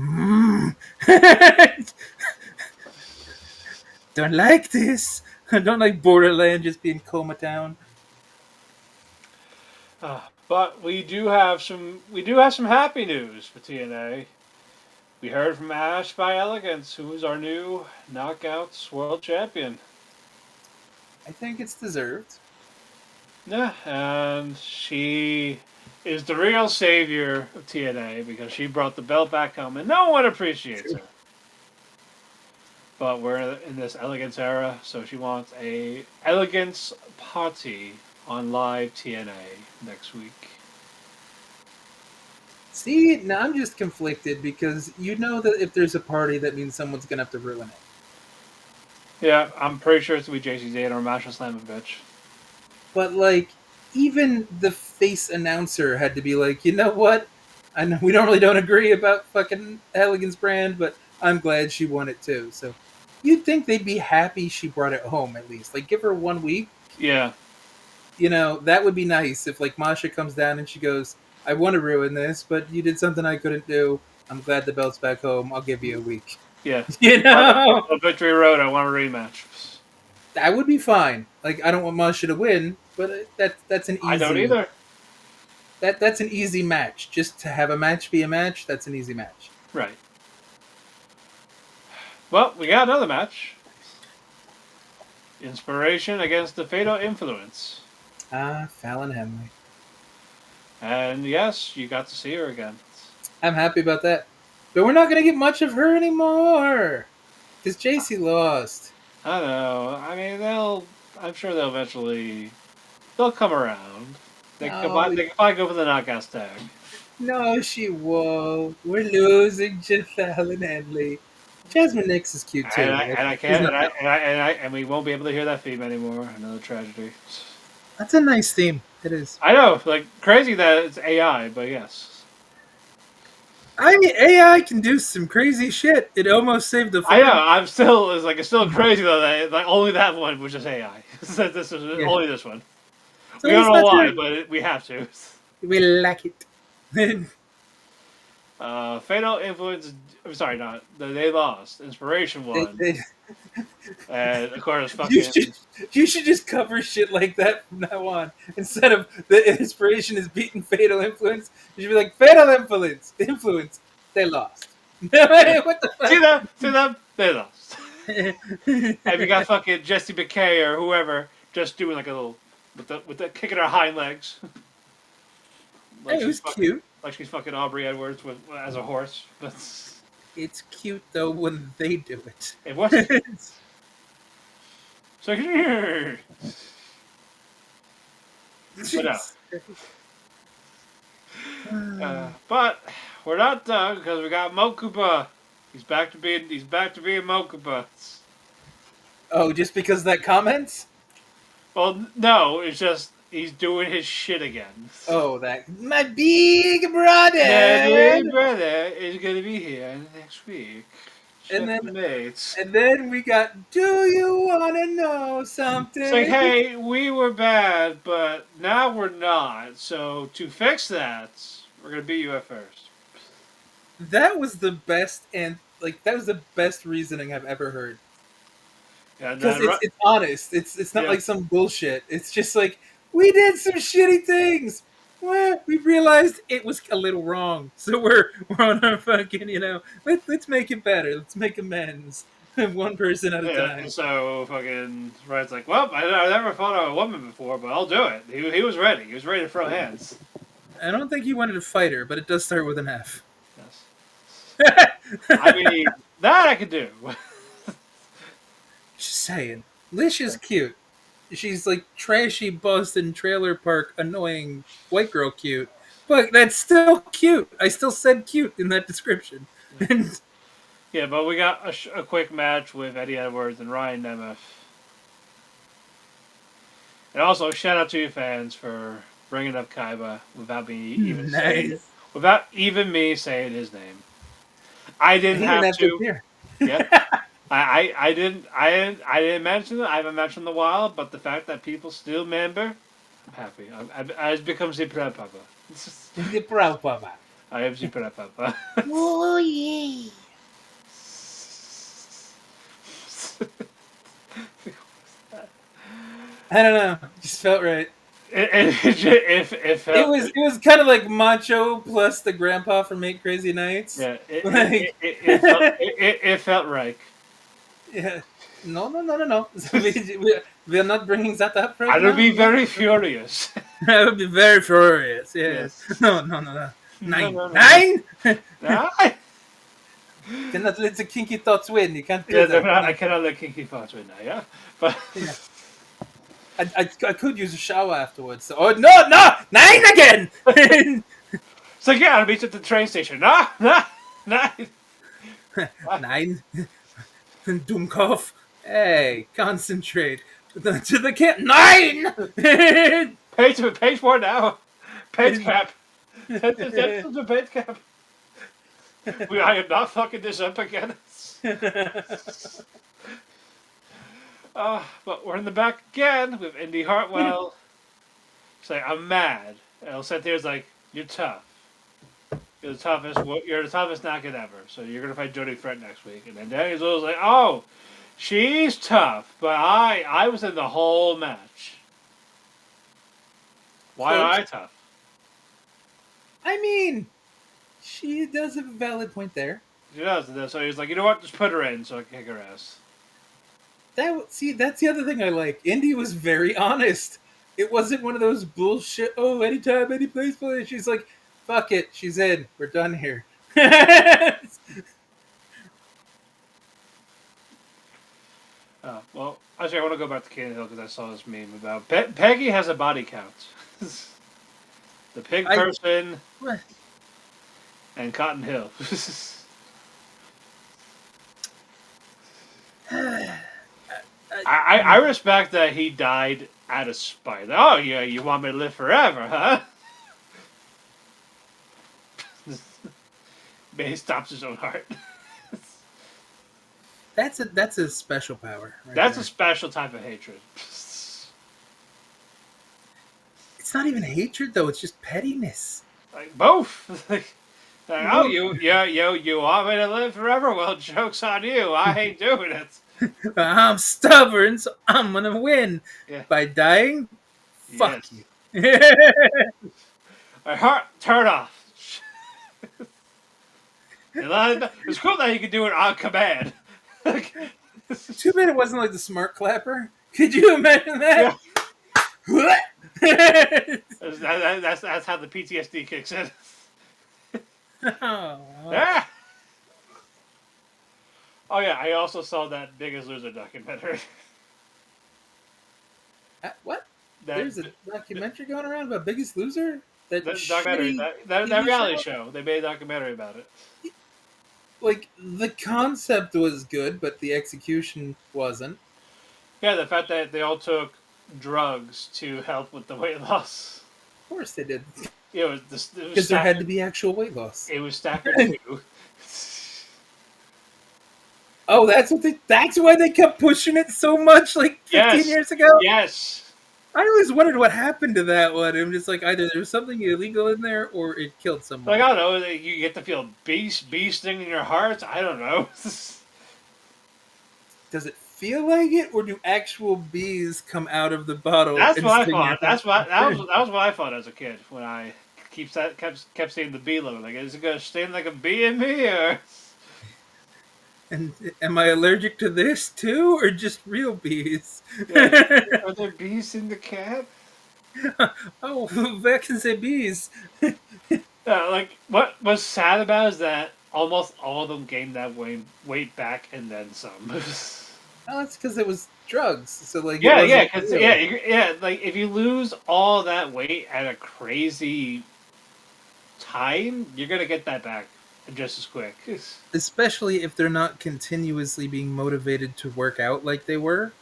don't like this. I don't like Borderland just being coma town. But we do have some happy news for TNA. We heard from Ash by Elegance, who is our new Knockouts World Champion. I think it's deserved. Yeah, and she is the real savior of TNA because she brought the belt back home, and no one appreciates her. But we're in this Elegance era, so she wants a Elegance party on live TNA next week. See, now I'm just conflicted because you know that if there's a party, that means someone's gonna have to ruin it. Yeah, I'm pretty sure it's gonna be JC Zane or Masha Slam bitch. But like, even the face announcer had to be like, you know what? I know we normally don't agree about fucking Elegance brand, but I'm glad she won it too. So you'd think they'd be happy she brought it home at least. Like, give her 1 week. Yeah. You know, that would be nice if, like, Masha comes down and she goes, I want to ruin this, but you did something I couldn't do. I'm glad the belt's back home. I'll give you a week. Yeah. You know? On Victory Road, I want a rematch. That would be fine. Like, I don't want Masha to win, but that's an easy... I don't either. That's an easy match. Just to have a match be a match, that's an easy match. Right. Well, we got another match. Inspiration against the Fatal Influence. Fallon Henley. And yes, you got to see her again. I'm happy about that. But we're not going to get much of her anymore. Because JC lost. I know. I mean, I'm sure they'll eventually... They'll come around. They can probably go for the knockouts tag. No, she won't. We're losing to Fallon Henley. Jasmine Nix is cute too. And we won't be able to hear that theme anymore. Another tragedy. That's a nice theme. It is. I know, like crazy that it's AI, but yes. I mean, AI can do some crazy shit. It almost saved the. I know. It's still crazy though that like only that one was just AI. This is only this one. So we don't know why, but we have to. We like it. Fatal Influence. I'm sorry, not they lost. Inspiration won. And of course, fucking. You should just cover shit like that from now on. Instead of the Inspiration is beating Fatal Influence, you should be like Fatal Influence. They lost. What the fuck? See them. They lost. And we got fucking Jessie McKay or whoever just doing like a little with the kicking her hind legs. Like it was cute. Like she's fucking Aubrey Edwards as a horse. But it's cute though when they do it. It was. So here. But we're not done because we got Mokuba. He's back to being Mokuba. Oh, just because of that comment? Well, no, it's just he's doing his shit again. Oh, that my big brother. My big brother is gonna be here next week. And then we got, do you want to know something? It's like, hey, we were bad, but now we're not. So to fix that, we're going to beat you at first. That was the best, and that was the best reasoning I've ever heard. Because it's honest. It's not like some bullshit. It's just like, we did some shitty things. Well, we realized it was a little wrong, so we're on our fucking, let's make it better. Let's make amends, one person at a time. So fucking Ryan's like, well, I never fought a woman before, but I'll do it. He was ready. He was ready to throw hands. I don't think he wanted to fight her, but it does start with an F. Yes. I mean, that I could do. Just saying, Lish is cute. She's like trashy Boston trailer park annoying white girl cute, but that's still cute. I still said cute in that description. Yeah, but we got a quick match with Eddie Edwards and Ryan Nemeth. And also shout out to you fans for bringing up Kaiba without me even me saying his name. I didn't have to. Yeah. I didn't mention it. I haven't mentioned it in a while, but the fact that people still remember, I'm happy. I've become the proud papa. The proud papa. I am the proud papa. Oh yeah. I don't know. It just felt right. It was kind of like Macho plus the grandpa from 8 Crazy Nights. Yeah, it felt right. Yeah. No. We are not bringing that up right now. I would be very furious. I would be very furious. Yes. No. 9. 9? Cannot let the kinky thoughts win. You can't do that. I cannot let kinky thoughts win now, yeah? But... Yeah. I could use a shower afterwards. So, oh, no! 9 again! It's like, yeah, I'll meet you at the train station. No! 9! 9? Doomkopf. Hey, concentrate. To the camp. 9! Page 4 now. Page cap. That's the page cap. I am not fucking this up again. But we're in the back again with Indy Hartwell. She's like, I'm mad. And Santino's like, you're tough. You're the toughest. You're the toughest knockout ever. So you're gonna fight Jody Fred next week. And then Daniel's always like, oh, she's tough, but I was in the whole match. Why am I tough? I mean, she does have a valid point there. She does. So he's like, you know what? Just put her in so I can kick her ass. That's the other thing I like. Indy was very honest. It wasn't one of those bullshit. Oh, anytime, any place. She's like, fuck it. She's in. We're done here. Well, actually, I want to go back to Cannon Hill because I saw this meme about Peggy has a body count. The pig person and Cotton Hill. I respect that he died out of spite. Oh, yeah, you want me to live forever, huh? He stops his own heart. That's a special power. That's a special type of hatred. It's not even hatred though. It's just pettiness. Like both. Oh, you want me to live forever? Well, joke's on you. I hate doing it. I'm stubborn, so I'm gonna win by dying. Fuck you. My heart, turn off. It's cool that you can do it on command. Too bad it wasn't like the smart clapper. Could you imagine that? Yeah. that's how the PTSD kicks in. Ah! Oh yeah, I also saw that Biggest Loser documentary. What? There's a documentary going around about Biggest Loser? That documentary, that reality show. They made a documentary about it. Like, the concept was good, but the execution wasn't. Yeah, the fact that they all took drugs to help with the weight loss. Of course they did. Yeah, it was because there had to be actual weight loss. It was Stacker 2. Oh, that's why they kept pushing it so much like 15 years ago? Yes. I always wondered what happened to that one. I'm just like, either there was something illegal in there or it killed someone. Like, I don't know, you get to feel bee sting in your heart? I don't know. Does it feel like it, or do actual bees come out of the bottle? That's what I thought. That was what I thought as a kid when I kept seeing the bee logo. Like, is it gonna sting like a bee in me, or? And am I allergic to this too, or just real bees? Yeah. Are there bees in the cat? Oh, vaccines say bees. Like, what was sad about is that almost all of them gained that weight back and then some. Oh, that's because it was drugs. So like, like if you lose all that weight at a crazy time, you're gonna get that back just as quick. Especially if they're not continuously being motivated to work out like they were.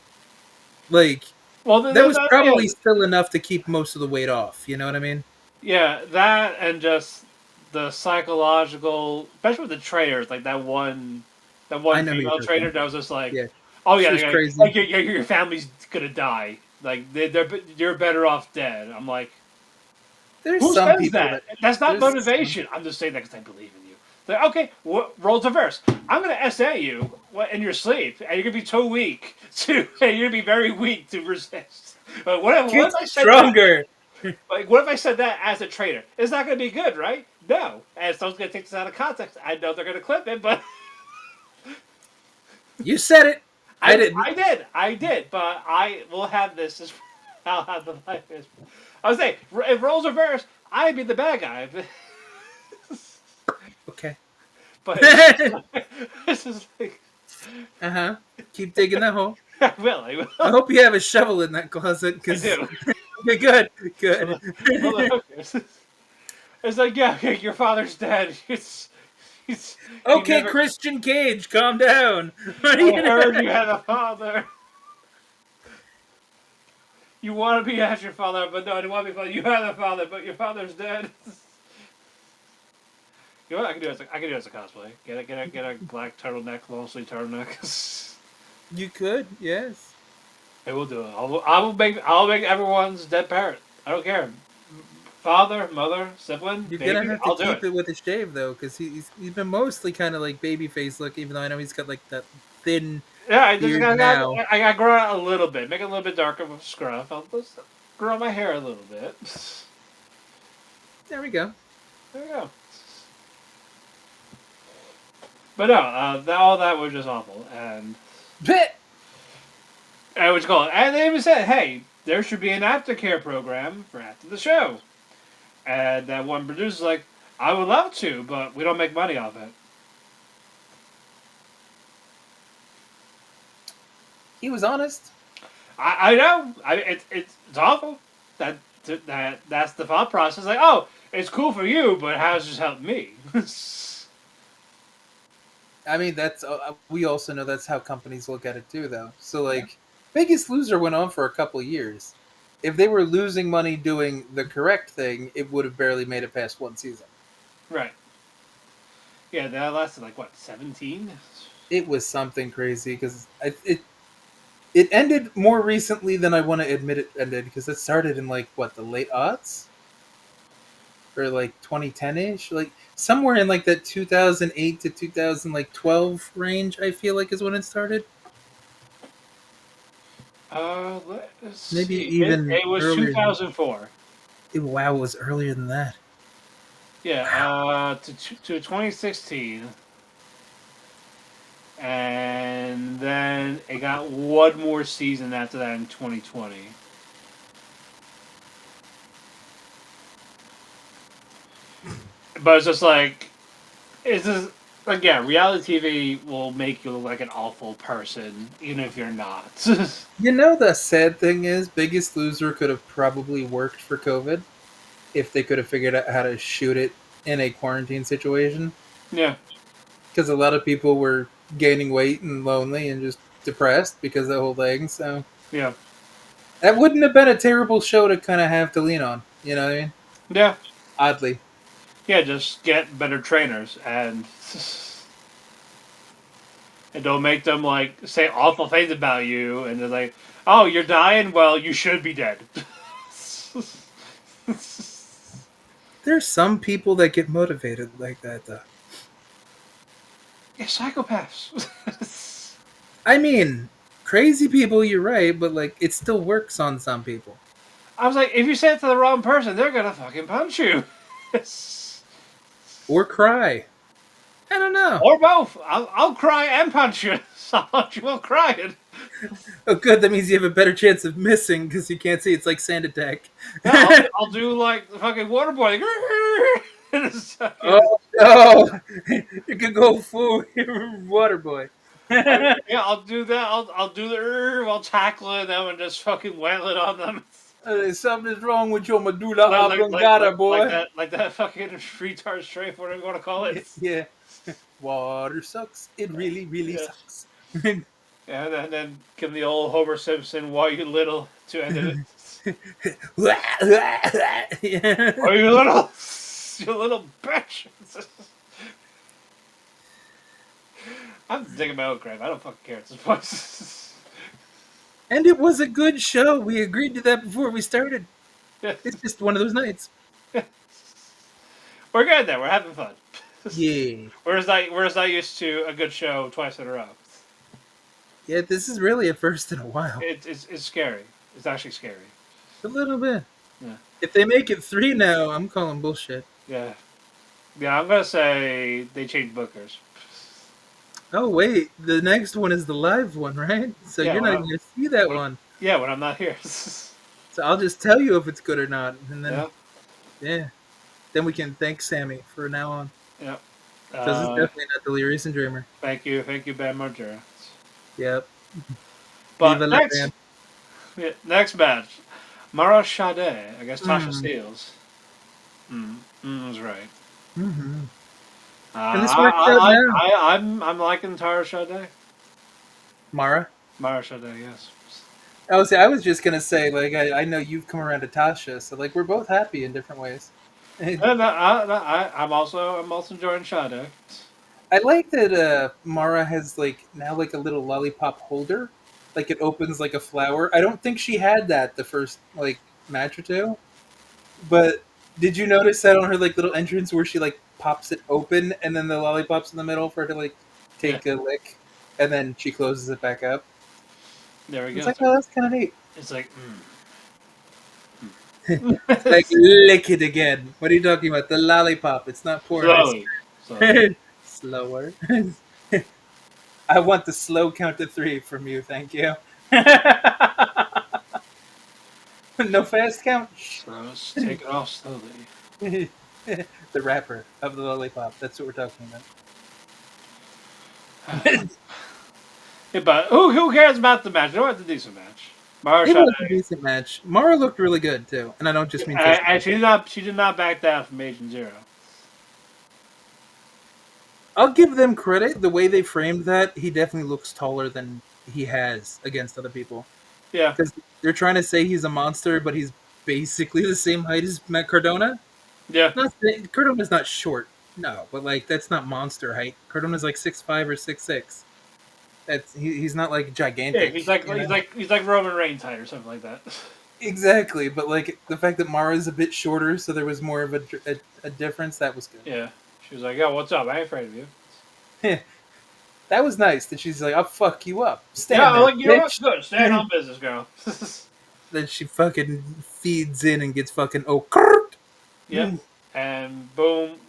Like, that was probably still enough to keep most of the weight off. You know what I mean? Yeah, that and just the psychological, especially with the trainers, like that one female trainer that was just like, oh yeah, like, crazy. Like your family's gonna die. Like you're better off dead. I'm like, there's who some says people that? That's not motivation. I'm just saying that because I believe in you. Like, okay, roles reverse. I'm gonna SA you in your sleep, and you're gonna be too weak and you're gonna be very weak to resist. But what if I said stronger? Like, what if I said that as a trader? It's not going to be good, right? No. And someone's going to take this out of context. I know they're going to clip it, but... You said it. I didn't. I did. But I will have this as... I'll have the life. I was saying, if roles reverse, I'd be the bad guy. Okay. But this is like... Keep digging that hole. I will. I hope you have a shovel in that closet. I do. Okay, good. It's like, yeah, your father's dead. He's okay, Christian Cage, calm down. I heard you had a father. You want to be as your father, but no, I don't want to be father. You had a father, but your father's dead. You know what I can do? I can do as a cosplay. Get a black turtleneck, long sleeve turtleneck. You could, yes. I will do it. I'll make everyone's dead parent. I don't care. Father, mother, sibling, You're gonna baby. have to I'll do keep it. it with a shave though, because he's been mostly kind of like baby face look, even though I know he's got like that thin Yeah, beard now. I got to grow out a little bit, make it a little bit darker with scruff. I'll just grow my hair a little bit. There we go. There we go. But no, all that was just awful, and what you call it? And they even said, hey, there should be an aftercare program for after the show. And that one producer's like, I would love to, but we don't make money off it. He was honest. I know. It's awful. That's the thought process. Like, oh, it's cool for you, but how does this help me? I mean, that's we also know that's how companies look at it too, though. So like, Biggest Loser went on for a couple of years. If they were losing money doing the correct thing, it would have barely made it past one season. Right. Yeah, that lasted like what, 17? It was something crazy because it ended more recently than I want to admit it ended because it started in like what, the late aughts or like 2010ish, like somewhere in like that 2008 to 2012 range. I feel like is when it started. Let's Maybe see. even It was earlier. 2004. Wow, it was earlier than that. Yeah, to 2016. And then it got one more season after that in 2020. But it's just like, it's just, like, yeah, reality TV will make you look like an awful person, even if you're not. You know, the sad thing is, Biggest Loser could have probably worked for COVID if they could have figured out how to shoot it in a quarantine situation. Yeah. Because a lot of people were gaining weight and lonely and just depressed because of the whole thing. So Yeah. that wouldn't have been a terrible show to kind of have to lean on. You know what I mean? Yeah. Oddly. Yeah, just get better trainers and don't make them, like, say awful things about you, and they're like, oh, you're dying? Well, you should be dead. There's some people that get motivated like that, though. Yeah, psychopaths. I mean, crazy people, you're right, but like it still works on some people. I was like, if you say it to the wrong person, they're gonna fucking punch you. Or cry. I don't know. Or both. I'll cry and punch you. So I'll punch you while crying. Oh, good. That means you have a better chance of missing because you can't see. It's like sand attack. Yeah, I'll do like the fucking water boy. Oh no! You could go full water boy. Yeah, I'll do that. I'll do the while tackling them and just fucking wailing on them. Something's wrong with your medulla oblongata, boy. Like that fucking retard strafe, whatever you want to call it. Yeah. Water sucks. It really, really Yeah. sucks. Yeah, and then give the old Homer Simpson, "Why you little?" to end it. Yeah. Are you little? You little bitch. I'm digging my own grave. I don't fucking care at this point. And it was a good show. We agreed to that before we started. Yeah. It's just one of those nights. We're good there. We're having fun. Yeah. Whereas I used to a good show twice in a row. Yeah, this is really a first in a while. It's scary. It's actually scary. A little bit. Yeah. If they make it 3 now, I'm calling bullshit. Yeah. Yeah, I'm gonna say they changed bookers. Oh wait, the next one is the live one, right? So Yeah, you're not even gonna see that one. Yeah, when I'm not here. So I'll just tell you if it's good or not, and then Yeah. then we can thank Sammy for now on. Yeah. Because it's definitely not Delirious and Dreamer. Thank you, Ben Margera. Yep. But Viva la next, band. next match, Mara Sadé against Tasha Steelz. That's right. Mm-hmm. And this worked out now. I'm liking Tara Sadé. Mara. Mara Sadé, yes. I was just gonna say, like, I know you've come around to Tasha, so like we're both happy in different ways. I'm also enjoying Sadé. I like that Mara has like now like a little lollipop holder like it opens like a flower. I don't think she had that the first like match or two. But did you notice that on her like little entrance where she like pops it open and then the lollipop's in the middle for her to like Yeah. take a lick and then she closes it back up? There we It's go. like, oh, that's kind of neat. It's like, It's like lick it again. What are you talking about? The lollipop. It's not porn. slowly. Slower. I want the slow count to 3 from you, thank you. No fast count. Take it off slowly. The rapper of the lollipop. That's what we're talking about. Yeah, but who cares about the match? It was a decent match. Mara It was Sadé. a decent match. Mara looked really good too, and I don't just mean. And she did not back down from Agent Zero. I'll give them credit. The way they framed that, he definitely looks taller than he has against other people. Yeah. Because they're trying to say he's a monster, but he's basically the same height as Matt Cardona. Yeah. Cardona's not short, no, but like that's not monster height. Cardona's like 6'5" or 6'6". He's not like gigantic. Yeah, he's like Roman Reigns height or something like that. Exactly, but like the fact that Mara's a bit shorter, so there was more of a difference. That was good. Yeah. She was like, "Yo, what's up? I ain't afraid of you." That was nice. That she's like, "I'll fuck you up." Stand Yeah, there, like you know bitch. what's good. Stand on business, girl. Then she fucking feeds in and gets fucking Yep. And boom,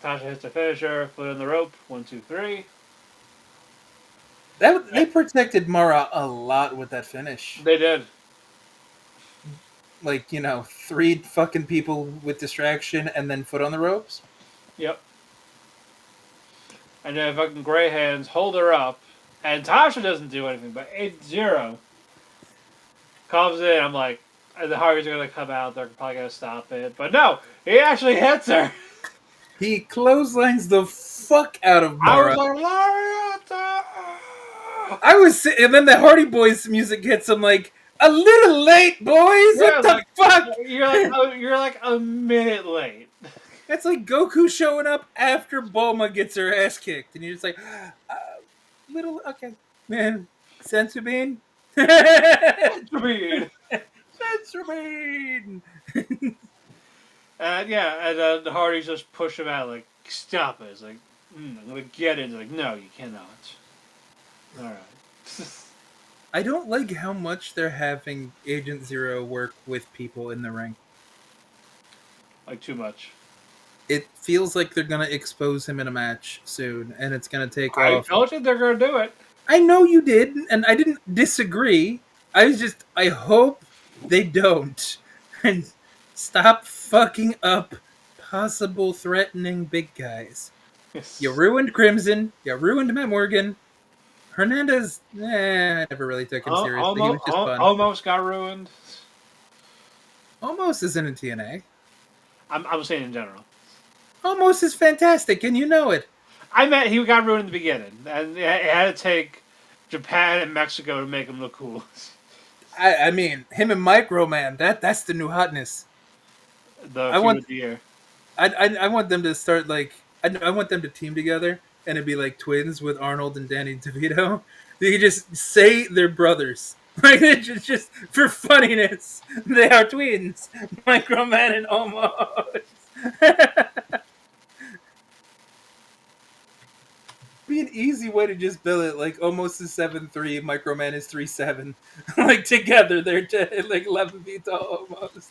Tasha hits the finisher, foot in the rope, 1, 2, 3. They protected Mara a lot with that finish. They did. Like 3 fucking people with distraction and then foot on the ropes. Yep. And then fucking Gray Hands hold her up, and Tasha doesn't do anything, but 8-0 comes in. I'm like, the Hardys are gonna come out. They're probably gonna stop it, but no, he actually hits her. He clotheslines the fuck out of Mara. I was like, Lariata! And then the Hardy Boys music hits. I'm like, a little late, boys. Yeah, What the fuck? You're like a minute late. That's like Goku showing up after Bulma gets her ass kicked, and you're just like, little okay, man, sensu bean. Sensu bean. And the Hardys just push him out, like, stop it. It's like, I'm gonna get it. It's like, no, you cannot. Alright. I don't like how much they're having Agent Zero work with people in the ring. Like, too much. It feels like they're gonna expose him in a match soon, and it's gonna take I off. told you they're gonna do it. I know you did, and I didn't disagree. I hope they don't. And stop fucking up possible threatening big guys. Yes. You ruined Crimson. You ruined Matt Morgan. Hernandez, I never really took him seriously. He was just fun. Almost got ruined. Almost isn't in TNA. I'm saying in general. Almost is fantastic, and you know it. I meant he got ruined in the beginning, and it had to take Japan and Mexico to make him look cool. I mean, him and Micro Man, that's the new hotness. I want them to start like I want them to team together and it'd be like twins with Arnold and Danny DeVito. They could just say they're brothers. Like just for funniness. They are twins. Micro Man and Almost. Be an easy way to just bill it. Like Almost is 7'3", Micro Man is 3'7". Like together they're like 11 feet tall almost.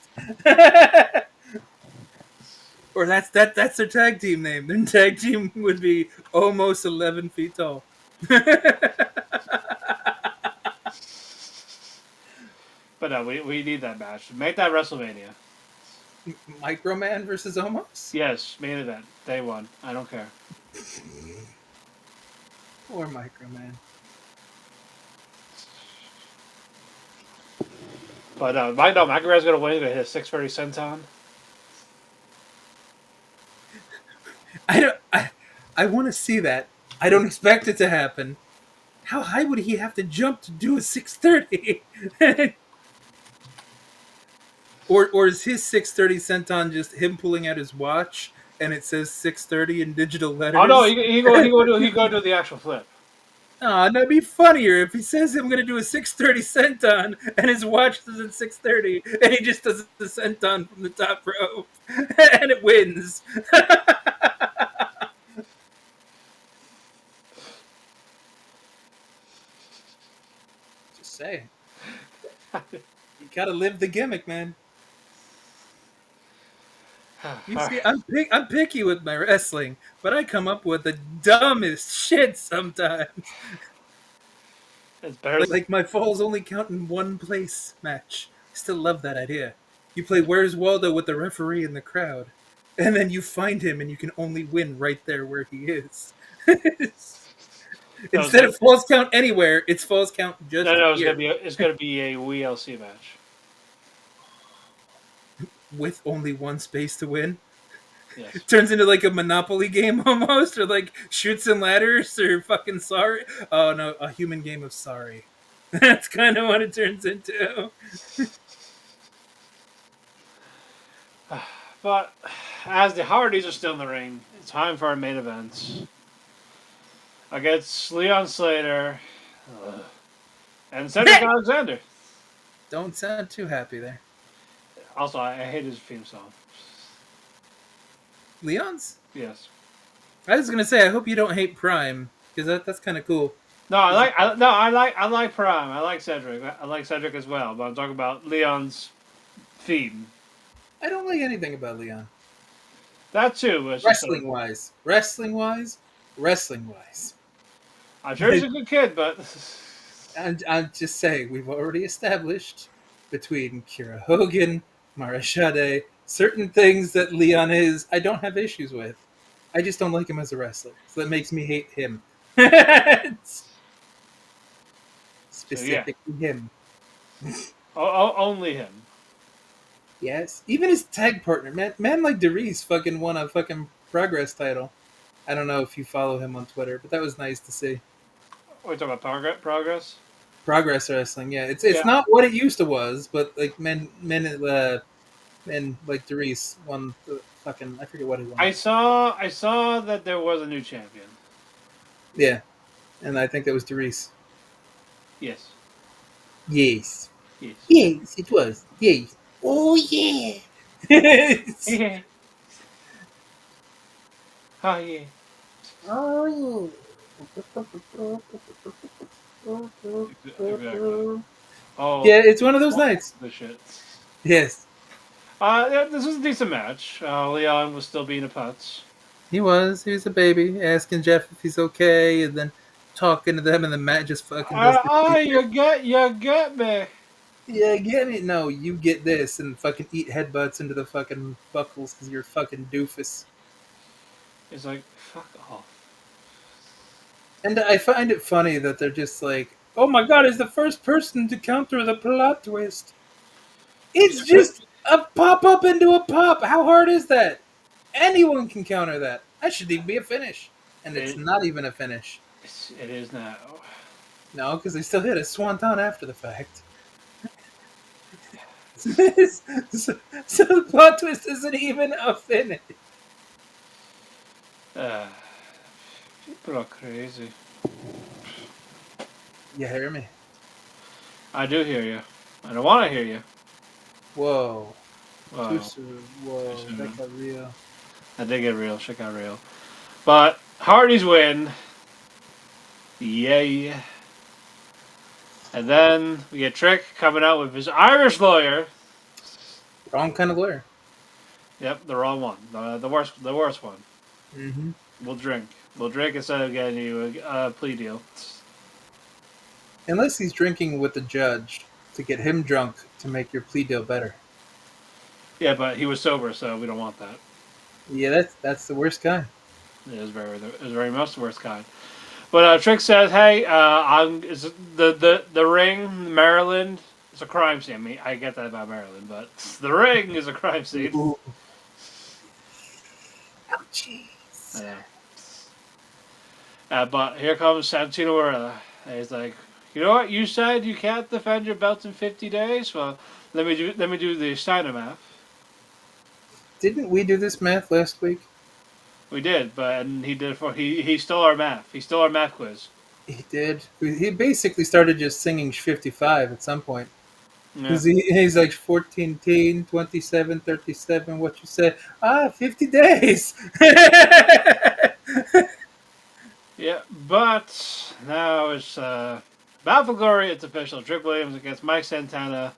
Or that's their tag team name. Their tag team would be Almost 11 feet tall. But no, we need that match. Make that WrestleMania. Micro Man versus Almost? Yes, main event. Day one. I don't care. Poor Micro Man. But McIntyre's gonna win. He's gonna hit a 630 senton. I want to see that. I don't expect it to happen. How high would he have to jump to do a 630? Or is his 630 senton just him pulling out his watch and it says 630 in digital letters? Oh no, he go do the actual flip. Oh, that'd be funnier if he says I'm gonna do a 630 senton and his watch is at 630 and he just does the senton from the top rope and it wins. Just saying. You gotta live the gimmick, man. You see, I'm picky with my wrestling, but I come up with the dumbest shit sometimes. It's better. Like my falls only count in one place match. I still love that idea. You play Where's Waldo with the referee in the crowd, and then you find him, and you can only win right there where he is. Instead of falls count anywhere, it's falls count just no, it's here. gonna be a WLC match. With only one space to win. Yes. It turns into like a Monopoly game almost, or like Chutes and Ladders, or fucking Sorry. Oh no, a human game of Sorry. That's kind of what it turns into. But as the Hardys are still in the ring, it's time for our main events. Against Leon Slater and Cedric Alexander. Don't sound too happy there. Also, I hate his theme song. Leon's? Yes. I was gonna say I hope you don't hate Prime because that's kind of cool. No, I like Prime. I like Cedric. I like Cedric as well. But I'm talking about Leon's theme. I don't like anything about Leon. That too. Wrestling wise. I'm sure he's a good kid, but I'm just saying we've already established between Kira Hogan, Mara Sadé, certain things that Leon is. I don't have issues with. I just don't like him as a wrestler, so that makes me hate him. Specifically him. only him. Yes, even his tag partner, man like DeReese fucking won a fucking Progress title. I don't know if you follow him on Twitter, but that was nice to see. We're talking about progress. Progress wrestling, yeah. It's not what it used to was, but like men like DeReese won the fucking, I forget what he won. I saw that there was a new champion. Yeah, and I think that was DeReese. Yes. Yes. Yes. Yes, it was. Yes. Oh yeah. Yeah. Oh yeah. Oh Exactly. Oh yeah, it's one of those nights. The shit. Yes. Yeah, this was a decent match. Leon was still being a putz. He was a baby, asking Jeff if he's okay, and then talking to them, and the Matt just fucking does you get me. Yeah, get me? No, you get this, and fucking eat headbutts into the fucking buckles because you're a fucking doofus. It's like, fuck off. And I find it funny that they're just like, oh my god, he's the first person to counter the plot twist. It's just a pop up into a pop. How hard is that? Anyone can counter that. That should even be a finish. And it's not even a finish. It is now. No, because they still hit a swanton after the fact. so the plot twist isn't even a finish. People are crazy. You hear me? I do hear you. I don't want to hear you. Whoa. Wow. Whoa, that got real. I did get real. Shit got real. But Hardys win. Yay. And then we get Trick coming out with his Irish lawyer. Wrong kind of lawyer. Yep, the wrong one. The worst one. Mm-hmm. We'll drink instead of getting you a plea deal. Unless he's drinking with the judge to get him drunk to make your plea deal better. Yeah, but he was sober, so we don't want that. Yeah, that's the worst kind. It is very much the worst kind. But Trick says, "Hey, the ring, Maryland, is a crime scene. I mean, I get that about Maryland, but the ring is a crime scene." Ooh. Ouchies. But here comes Santino. He's like, "You know what? You said you can't defend your belt in 50 days. Well, let me do the Steiner math." Didn't we do this math last week? We did, but he did he stole our math. He stole our math quiz. He did. He basically started just singing 55 at some point. Yeah. Because he's like 14, 27, 37, what you said? 50 days. Yeah, but now it's Battle for Glory. It's official. Trick Williams against Mike Santana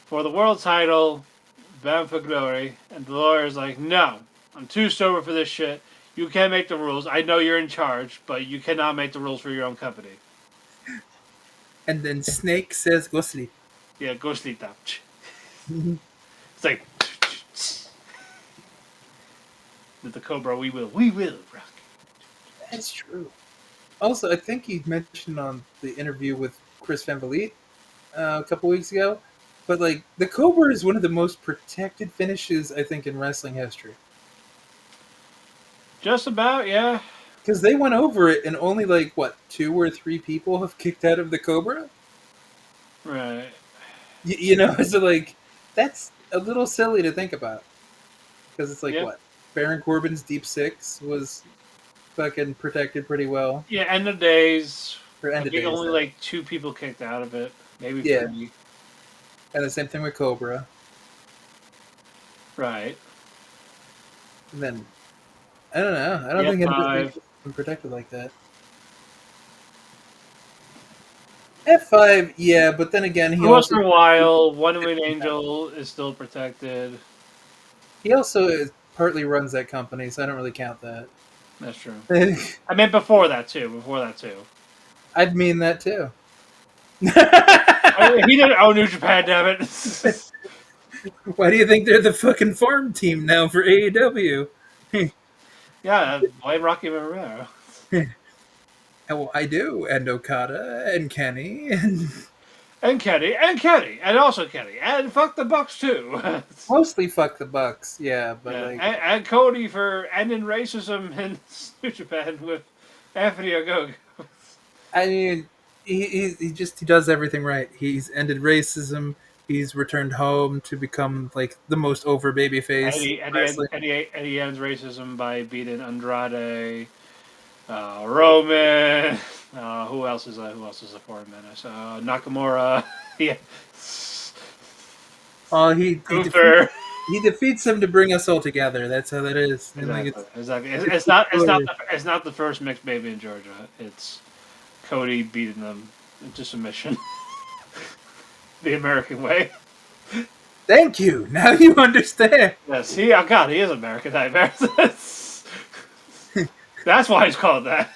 for the world title. Battle for Glory, and the lawyer's like, "No, I'm too sober for this shit. You can't make the rules. I know you're in charge, but you cannot make the rules for your own company." And then Snake says, go sleep. Yeah, go sleep now. It's like with the Cobra, we will rock. That's true. Also, I think he mentioned on the interview with Chris Van Vliet a couple weeks ago, but like the Cobra is one of the most protected finishes I think in wrestling history Just about, yeah. because they went over it and only like what 2 or 3 people have kicked out of the Cobra. Right. You know, so like that's a little silly to think about because it's like Yeah. what Baron Corbin's Deep Six was fucking protected pretty well Yeah, end of days. for I end of think days. only though. like 2 people kicked out of it. Maybe Yeah. 3. And the same thing with Cobra. Right. And then I don't know. I don't Yeah, think anybody's 5. been protected like that. F5, yeah, but then again, It was for a while. One Winged Angel is still protected. he also partly runs that company, so I don't really count that. That's true. I meant before that too. I'd mean that too. He didn't own New Japan, damn it. Why do you think they're the fucking farm team now for AEW? Yeah, blame Rocky Romero. Well, I do, and Okada, and Kenny, and And Kenny, and also Kenny, and fuck the Bucks too. mostly fuck the Bucks, yeah, but Yeah, like, and Cody for ending racism in New Japan with Anthony Ogogo. I mean, he does everything right. He's ended racism. He's returned home to become like the most over babyface. And he ends racism by beating Andrade, Roman. Who else is a foreign menace? Nakamura. Yeah. Oh, Gunther. he defeats him to bring us all together. That's how that is. And, like, Exactly. It's not the first mixed baby in Georgia. It's Cody beating them into submission. The American way. thank you. Now you understand. Yes, he is American Nightmare. That's why he's called that.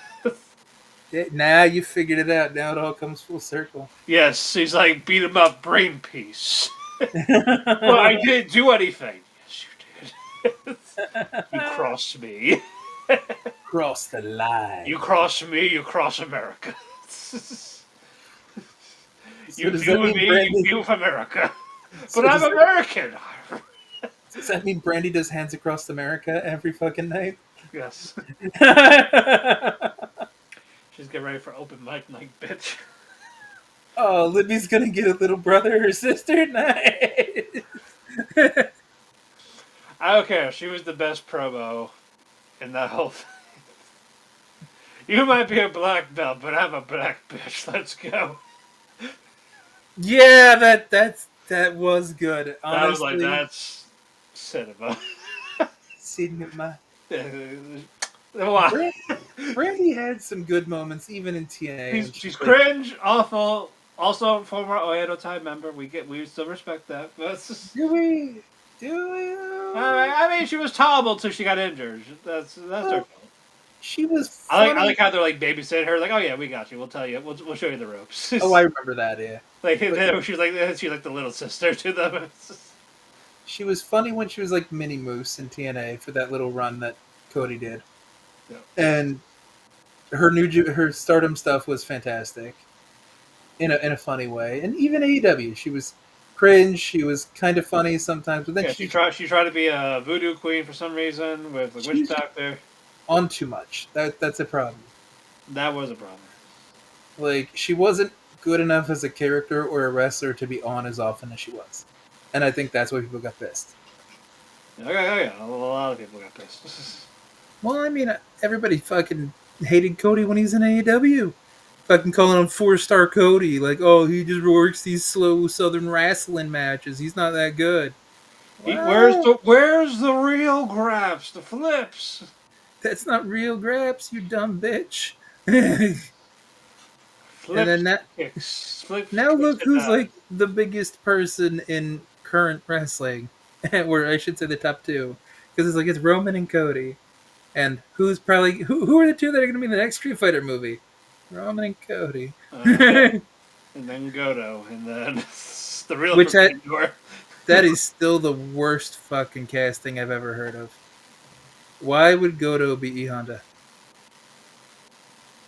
Now you figured it out. Now it all comes full circle. Yes, he's like beat him up, brain piece. Well, I didn't do anything. Yes, you did. You crossed me. Cross the line. You cross me, you cross America. You does view that mean me, Brandy- you view America. So But I'm does that- American. Does that mean Brandy does Hands Across America every fucking night? Yes. She's getting ready for open mic night, bitch. Oh, Libby's gonna get a little brother or sister night. I don't care. She was the best promo in that whole thing. You might be a black belt, but I'm a black bitch. Let's go. Yeah, that was good. Honestly, I was like, that's cinema. cinema. Why? Brandy had some good moments, even in TNA. She's cringe, awful. Also, former Oedo Time member. We still respect that. But it's just, Do we? I mean, she was tolerable until she got injured. That's her. She was funny. I like how they're like babysitting her. Like, oh yeah, we got you. We'll tell you. We'll show you the ropes. Oh, I remember that. Yeah. Like she's like the little sister to them. She was funny when she was like Mini Moose in TNA for that little run that Cody did, Yeah. and her Stardom stuff was fantastic, in a funny way, and even AEW, she was cringe. She was kind of funny sometimes, but then Yeah, she tried to be a voodoo queen for some reason with the witch doctor. on too much. That's a problem. That was a problem. Like she wasn't good enough as a character or a wrestler to be on as often as she was, and I think that's why people got pissed. Okay, a lot of people got pissed. Well, I mean, everybody fucking Hated Cody when he's in AEW. Fucking calling him 4-star Cody. Like, oh, he just works these slow Southern wrestling matches. He's not that good. Well, Where's the real grabs, the flips? that's not real graps, you dumb bitch. And Flips, then now kicks, look and who's like the biggest person in current wrestling, or I should say the top two, because it's Roman and Cody, and who are the two that are going to be in the next Street Fighter movie? Roman and Cody, yeah. And then Goto, and then the real which Forbidden Door. that is still the worst fucking casting I've ever heard of. Why would Goto be E Honda?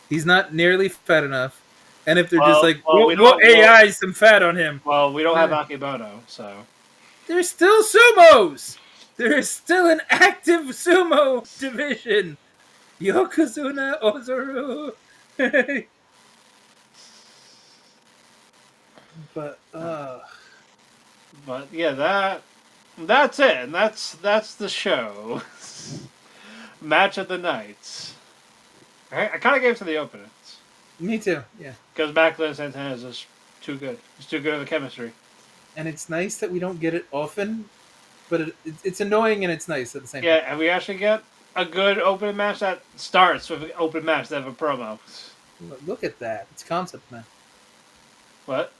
He's not nearly fat enough. And if they're just like, Well, we what don't. AI is some fat on him? Well, we don't have Akebono, so There's still sumos! There is still an active sumo division! Yokozuna Ozoru! But, But yeah, that's it, and that's the show. Match of the night. I kind of gave it to the openings me too, yeah. because Maclin and Santana is just too good. It's too good of a chemistry. And it's nice that we don't get it often, but it's annoying and it's nice at the same Yeah, time. and we actually get a good opening match that starts with an open match that have a promo. Look at that. It's concept, man. What?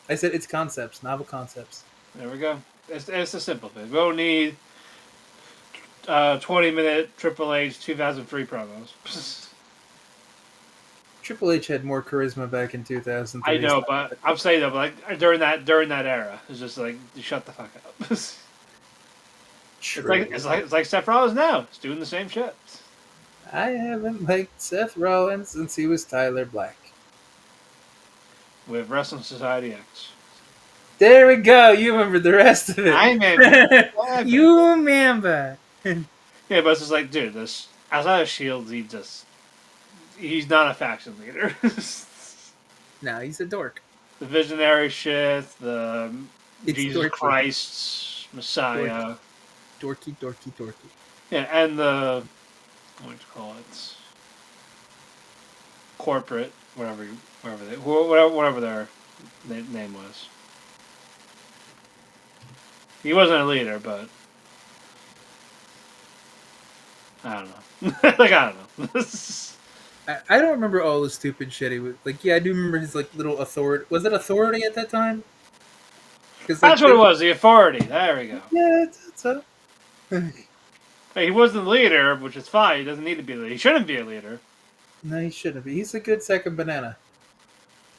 I said it's concepts, novel concepts. There we go. It's a simple thing. We don't need 20-minute Triple H 2003 promos. Triple H had more charisma back in 2003. I know, but I'm saying though, but like during that era, it's just like shut the fuck up. True. It's like Seth Rollins now. It's doing the same shit. I haven't liked Seth Rollins since he was Tyler Black. With Wrestling Society X. There we go. You remember the rest of it. I remember. You remember. Yeah, but it's just like, dude, this outside of Shields, he's not a faction leader. No, he's a dork. The visionary shit, the It's Jesus dorky. Christ, Messiah. Dorky. Yeah, and the what do you call it? Corporate, whatever their name was. He wasn't a leader, but I don't know. Like I don't know. I don't remember all the stupid shit he was like. Yeah, I do remember his like little authority. Was it authority at that time? That's what it was. The authority. There we go. Yeah, it's a. Hey, he wasn't the leader, which is fine. He doesn't need to be a leader. He shouldn't be a leader. No, he shouldn't be. He's a good second banana.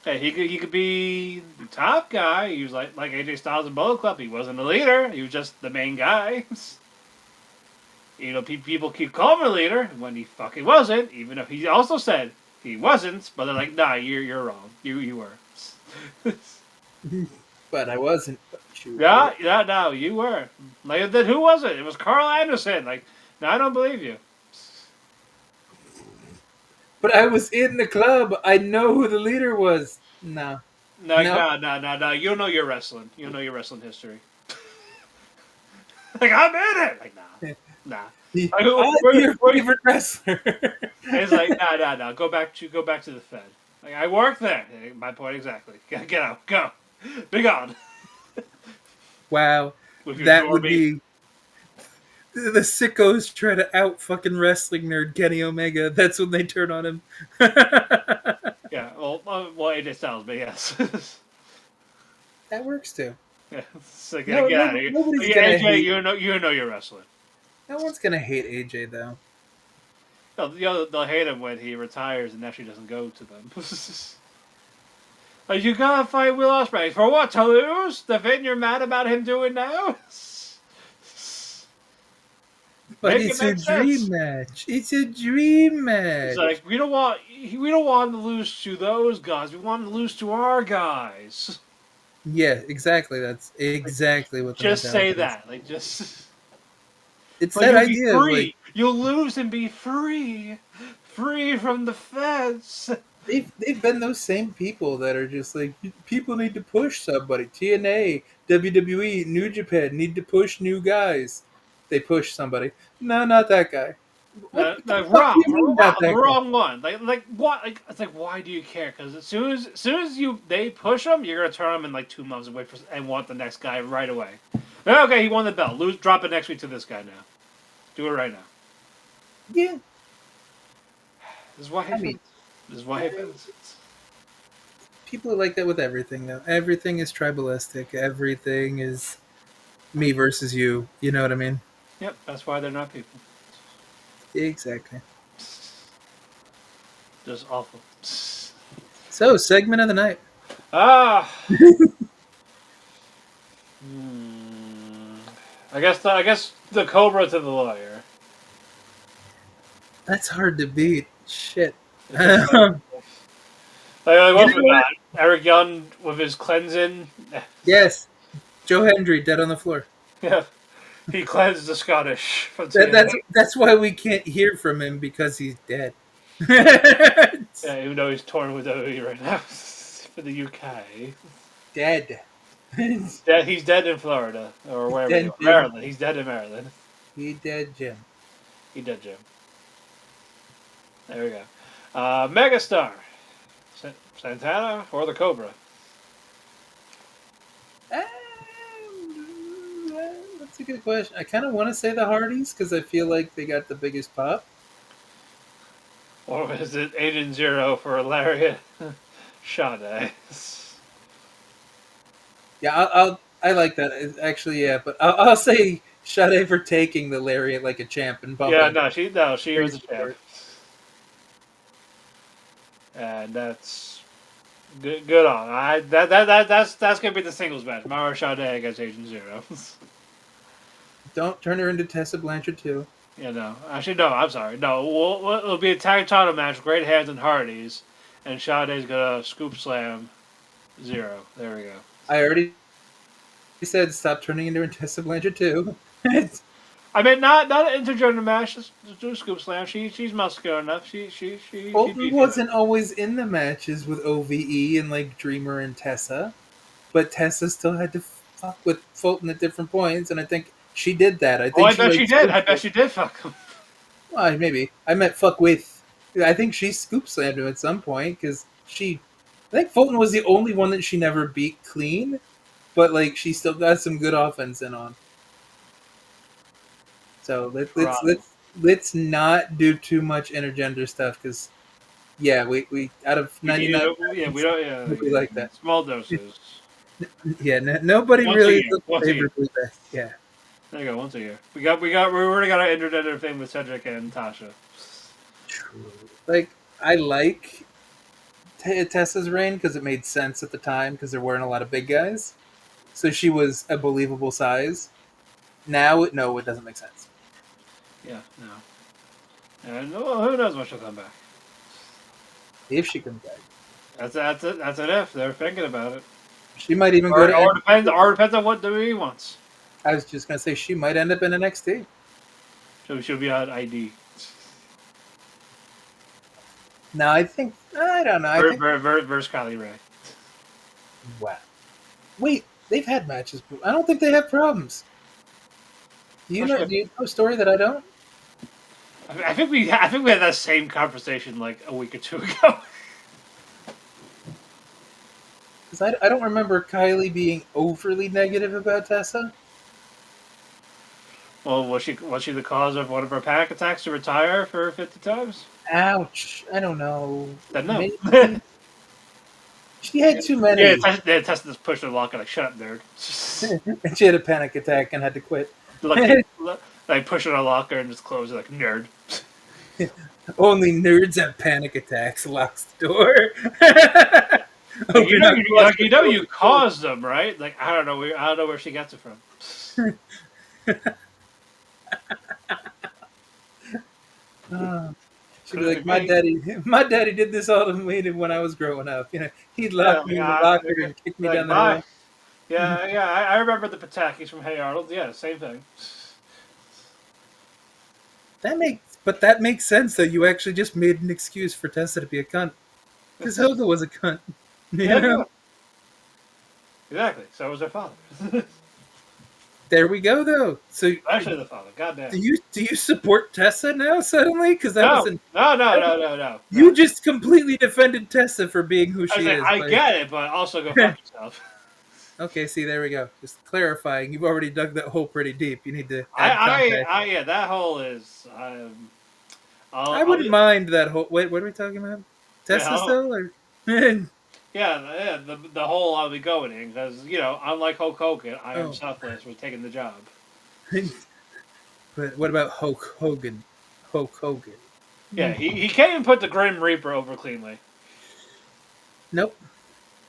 Hey, he could be the top guy. He was like AJ Styles in Bullet Club. He wasn't a leader. He was just the main guy. You know, people keep calling him a leader when he fucking wasn't. Even if he also said he wasn't, but they're like, nah, you're wrong. You were. But I wasn't. Yeah, no, you were. Like, then who was it? It was Carl Anderson. Like, no, I don't believe you. But I was in the club. I know who the leader was. No. No. You don't know your wrestling. You don't know your wrestling history. Like, I'm in it. Like, nah. I'm your favorite wrestler. It's like, no. Go back to the Fed. Like, I work there. My point exactly. Get out. Go. Be gone. Wow. That would be the sickos try to out fucking wrestling nerd Kenny Omega. That's when they turn on him. Yeah, well, AJ Styles, but yes. That works too. Yeah, it's like, get out of here. Nobody's gonna AJ, hate. you know you're wrestling. No one's gonna hate AJ though. They'll hate him when he retires and actually doesn't go to them. Like, you gotta fight Will Ospreay. For what? To lose? The thing you're mad about him doing now? But it's a dream match. It's a dream match. It's like, we don't want him to lose to those guys. We want him to lose to our guys. Yeah, exactly. That's exactly what. Just say that. Like, just. It's that idea. Free. You'll lose and be free from the feds. They've been those same people that are just like, people need to push somebody. TNA, WWE, New Japan need to push new guys. They push somebody. No, not that guy. What the fuck Wrong, do you mean not the that guy? wrong one. Like what? Like it's like why do you care? Because as soon as they push him, you're gonna turn him in like 2 months and wait for and want the next guy right away. Okay, he won the belt. Drop it next week to this guy now. Do it right now. Yeah, This is why I mean, This is why he fits. people are like that with everything, though. Everything is tribalistic. Everything is me versus you. You know what I mean? Yep, that's why they're not people. Exactly. Just awful. So, segment of the night. Ah. I guess the Cobra to the lawyer. That's hard to beat. Shit. It's just what we got? Eric Young with his cleansing. Yes. Joe Hendry dead on the floor. Yeah, he cleansed the Scottish. From That's why we can't hear from him because he's dead. Yeah, even though he's torn with WWE right now for the UK. Dead. He's dead in Florida or wherever. Dead, Maryland. He's dead in Maryland. He dead, Jim. He dead, Jim. There we go. Megastar. Santana or the Cobra? That's a good question. I kind of want to say the Hardys because I feel like they got the biggest pop. Or is it 8-0 for Lariat Sadé? Yeah, I like that. Actually, yeah, but I'll say Sade for taking the lariat like a champ and bumping. Yeah, she was a champ. And that's good on. That's gonna be the singles match. Myron Sadé against 8-0. Don't turn her into Tessa Blanchard too. Yeah, no. Actually, no. I'm sorry. No, it'll be a tag title match. Great Hands and Hardys, and Sade's gonna scoop slam 0. There we go. I already said stop turning into Tessa Blanchard too. I mean, not an intergender match. Just do a scoop slam. She's muscular enough. She Fulton wasn't always in the matches with OVE and like Dreamer and Tessa, but Tessa still had to fuck with Fulton at different points, and I think she did that. I bet she did. I bet she did fuck him. Well, maybe I meant fuck with. I think she scoop slammed him at some point because I think Fulton was the only one that she never beat clean, but like she still got some good offense in on. So let's not do too much intergender stuff because we out of 99 we don't we like that small doses. Yeah, nobody Once really a year. favorably that. Yeah. There you go. Once a year. We already got our intergender thing with Cedric and Tasha. True. Like I like Tessa's reign because it made sense at the time because there weren't a lot of big guys, so she was a believable size. Now, no, it doesn't make sense. Yeah, no. And who knows when she'll come back? If she comes back, That's an if. They're thinking about it. she might even go to. Or depends on what WWE wants. I was just gonna say she might end up in NXT. So she'll be on ID. No, I don't know. Versus Kylie Ray. Wow. Wait, they've had matches. I don't think they have problems. Do you know a story that I don't? I think we had that same conversation like a week or two ago. Because I don't remember Kylie being overly negative about Tessa. Well, was she the cause of one of her panic attacks to retire for 50 times? Ouch! I don't know. Then no. Maybe. She had too many. Yeah, they tested this push and lock and like, shut up, nerd. And she had a panic attack and had to quit. Like pushing a locker and just close it like nerd. Only nerds have panic attacks. Locks the door. You caused them, right? Like I don't know where she gets it from. She'd be like, my daddy did this all to me when I was growing up. You know, he'd lock me in the locker and kick me down the hall. Yeah, I remember the Patakis from Hey Arnold. Yeah, same thing. That makes sense though. You actually just made an excuse for Tessa to be a cunt. Because Hilda was a cunt. You know? Exactly. So was her father. There we go, though. So, Especially the father. Goddamn. do you support Tessa now suddenly? Because that No, wasn't. no. You just completely defended Tessa for being who I was she like, is. I but- get it, but also go fuck yourself. Okay, see, there we go. Just clarifying. You've already dug that hole pretty deep. You need to add context. Yeah, that hole is. I wouldn't mind that whole. Wait, what are we talking about? Tessa Yeah, still? Or... yeah, the hole I'll be going in because unlike Hulk Hogan, I am Oh. selfless with taking the job. But what about Hulk Hogan? Hulk Hogan. Yeah, he can't even put the Grim Reaper over cleanly. Nope.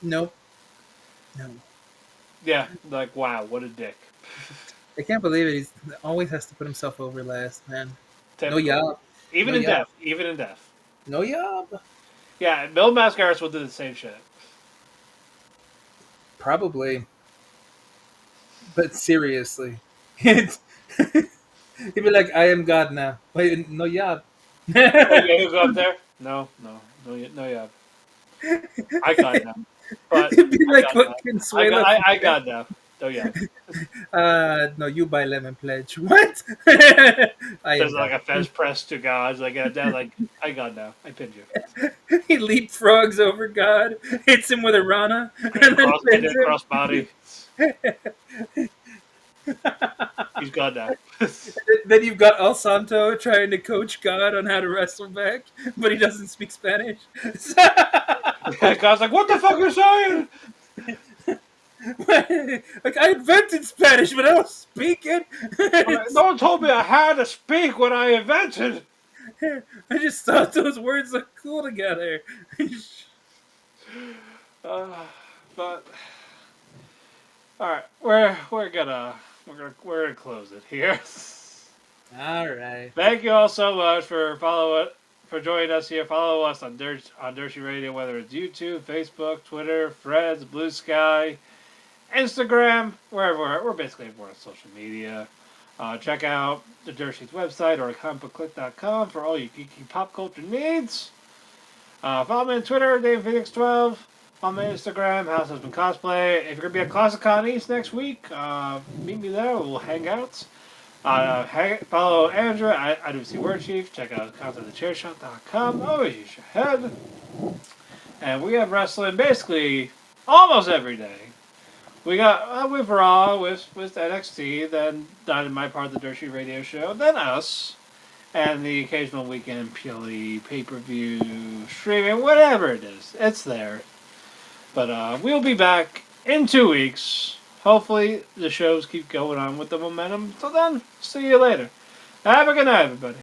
No. Yeah, like wow, what a dick. I can't believe it. He always has to put himself over last, man. Typical. No yob. Even No in yob. death. Even in death. No yob. Yeah, Bill Mascaris will do the same shit. Probably. But seriously. He'd be like, I am God now. Wait, no yob. You go up there? No, yeah. I got it now. But It'd be like I got fucking now. Suela. I got now. No, yeah. No, you buy lemon pledge. What? I There's am like a God. fence press to God. Like that. Like I got now. I pinned you. He leapfrogs over God, hits him with a Rana, and then pins him. Cross body. He's gone now. Then you've got El Santo trying to coach God on how to wrestle back, but he doesn't speak Spanish. God's like, what the fuck are you saying? Like, I invented Spanish, but I don't speak it. No one told me I had to speak when I invented. I just thought those words looked cool together. But all right, we're gonna close it here. All right. Thank you all so much for joining us here. Follow us on Dirty Radio, whether it's YouTube, Facebook, Twitter, Threads, Blue Sky, Instagram, wherever we're basically everywhere on social media. Check out the Dirt Sheets website or comicbookclick.com for all your geeky pop culture needs. Follow me on Twitter, DavePhoenix12. Follow me on Instagram, House Husband Cosplay. If you're going to be at ClassicCon East next week, meet me there. We'll hang out. Follow Andrew at IWC Word Chief. Check out contentthechairshot.com. Always use your head. And we have wrestling basically almost every day. We got with Raw, with NXT, then Dynamite, part of the Dirt Sheet Radio Show, then us, and the occasional weekend PLE pay-per-view streaming, whatever it is, it's there. But we'll be back in 2 weeks. Hopefully the shows keep going on with the momentum. Till then, see you later. Have a good night, everybody.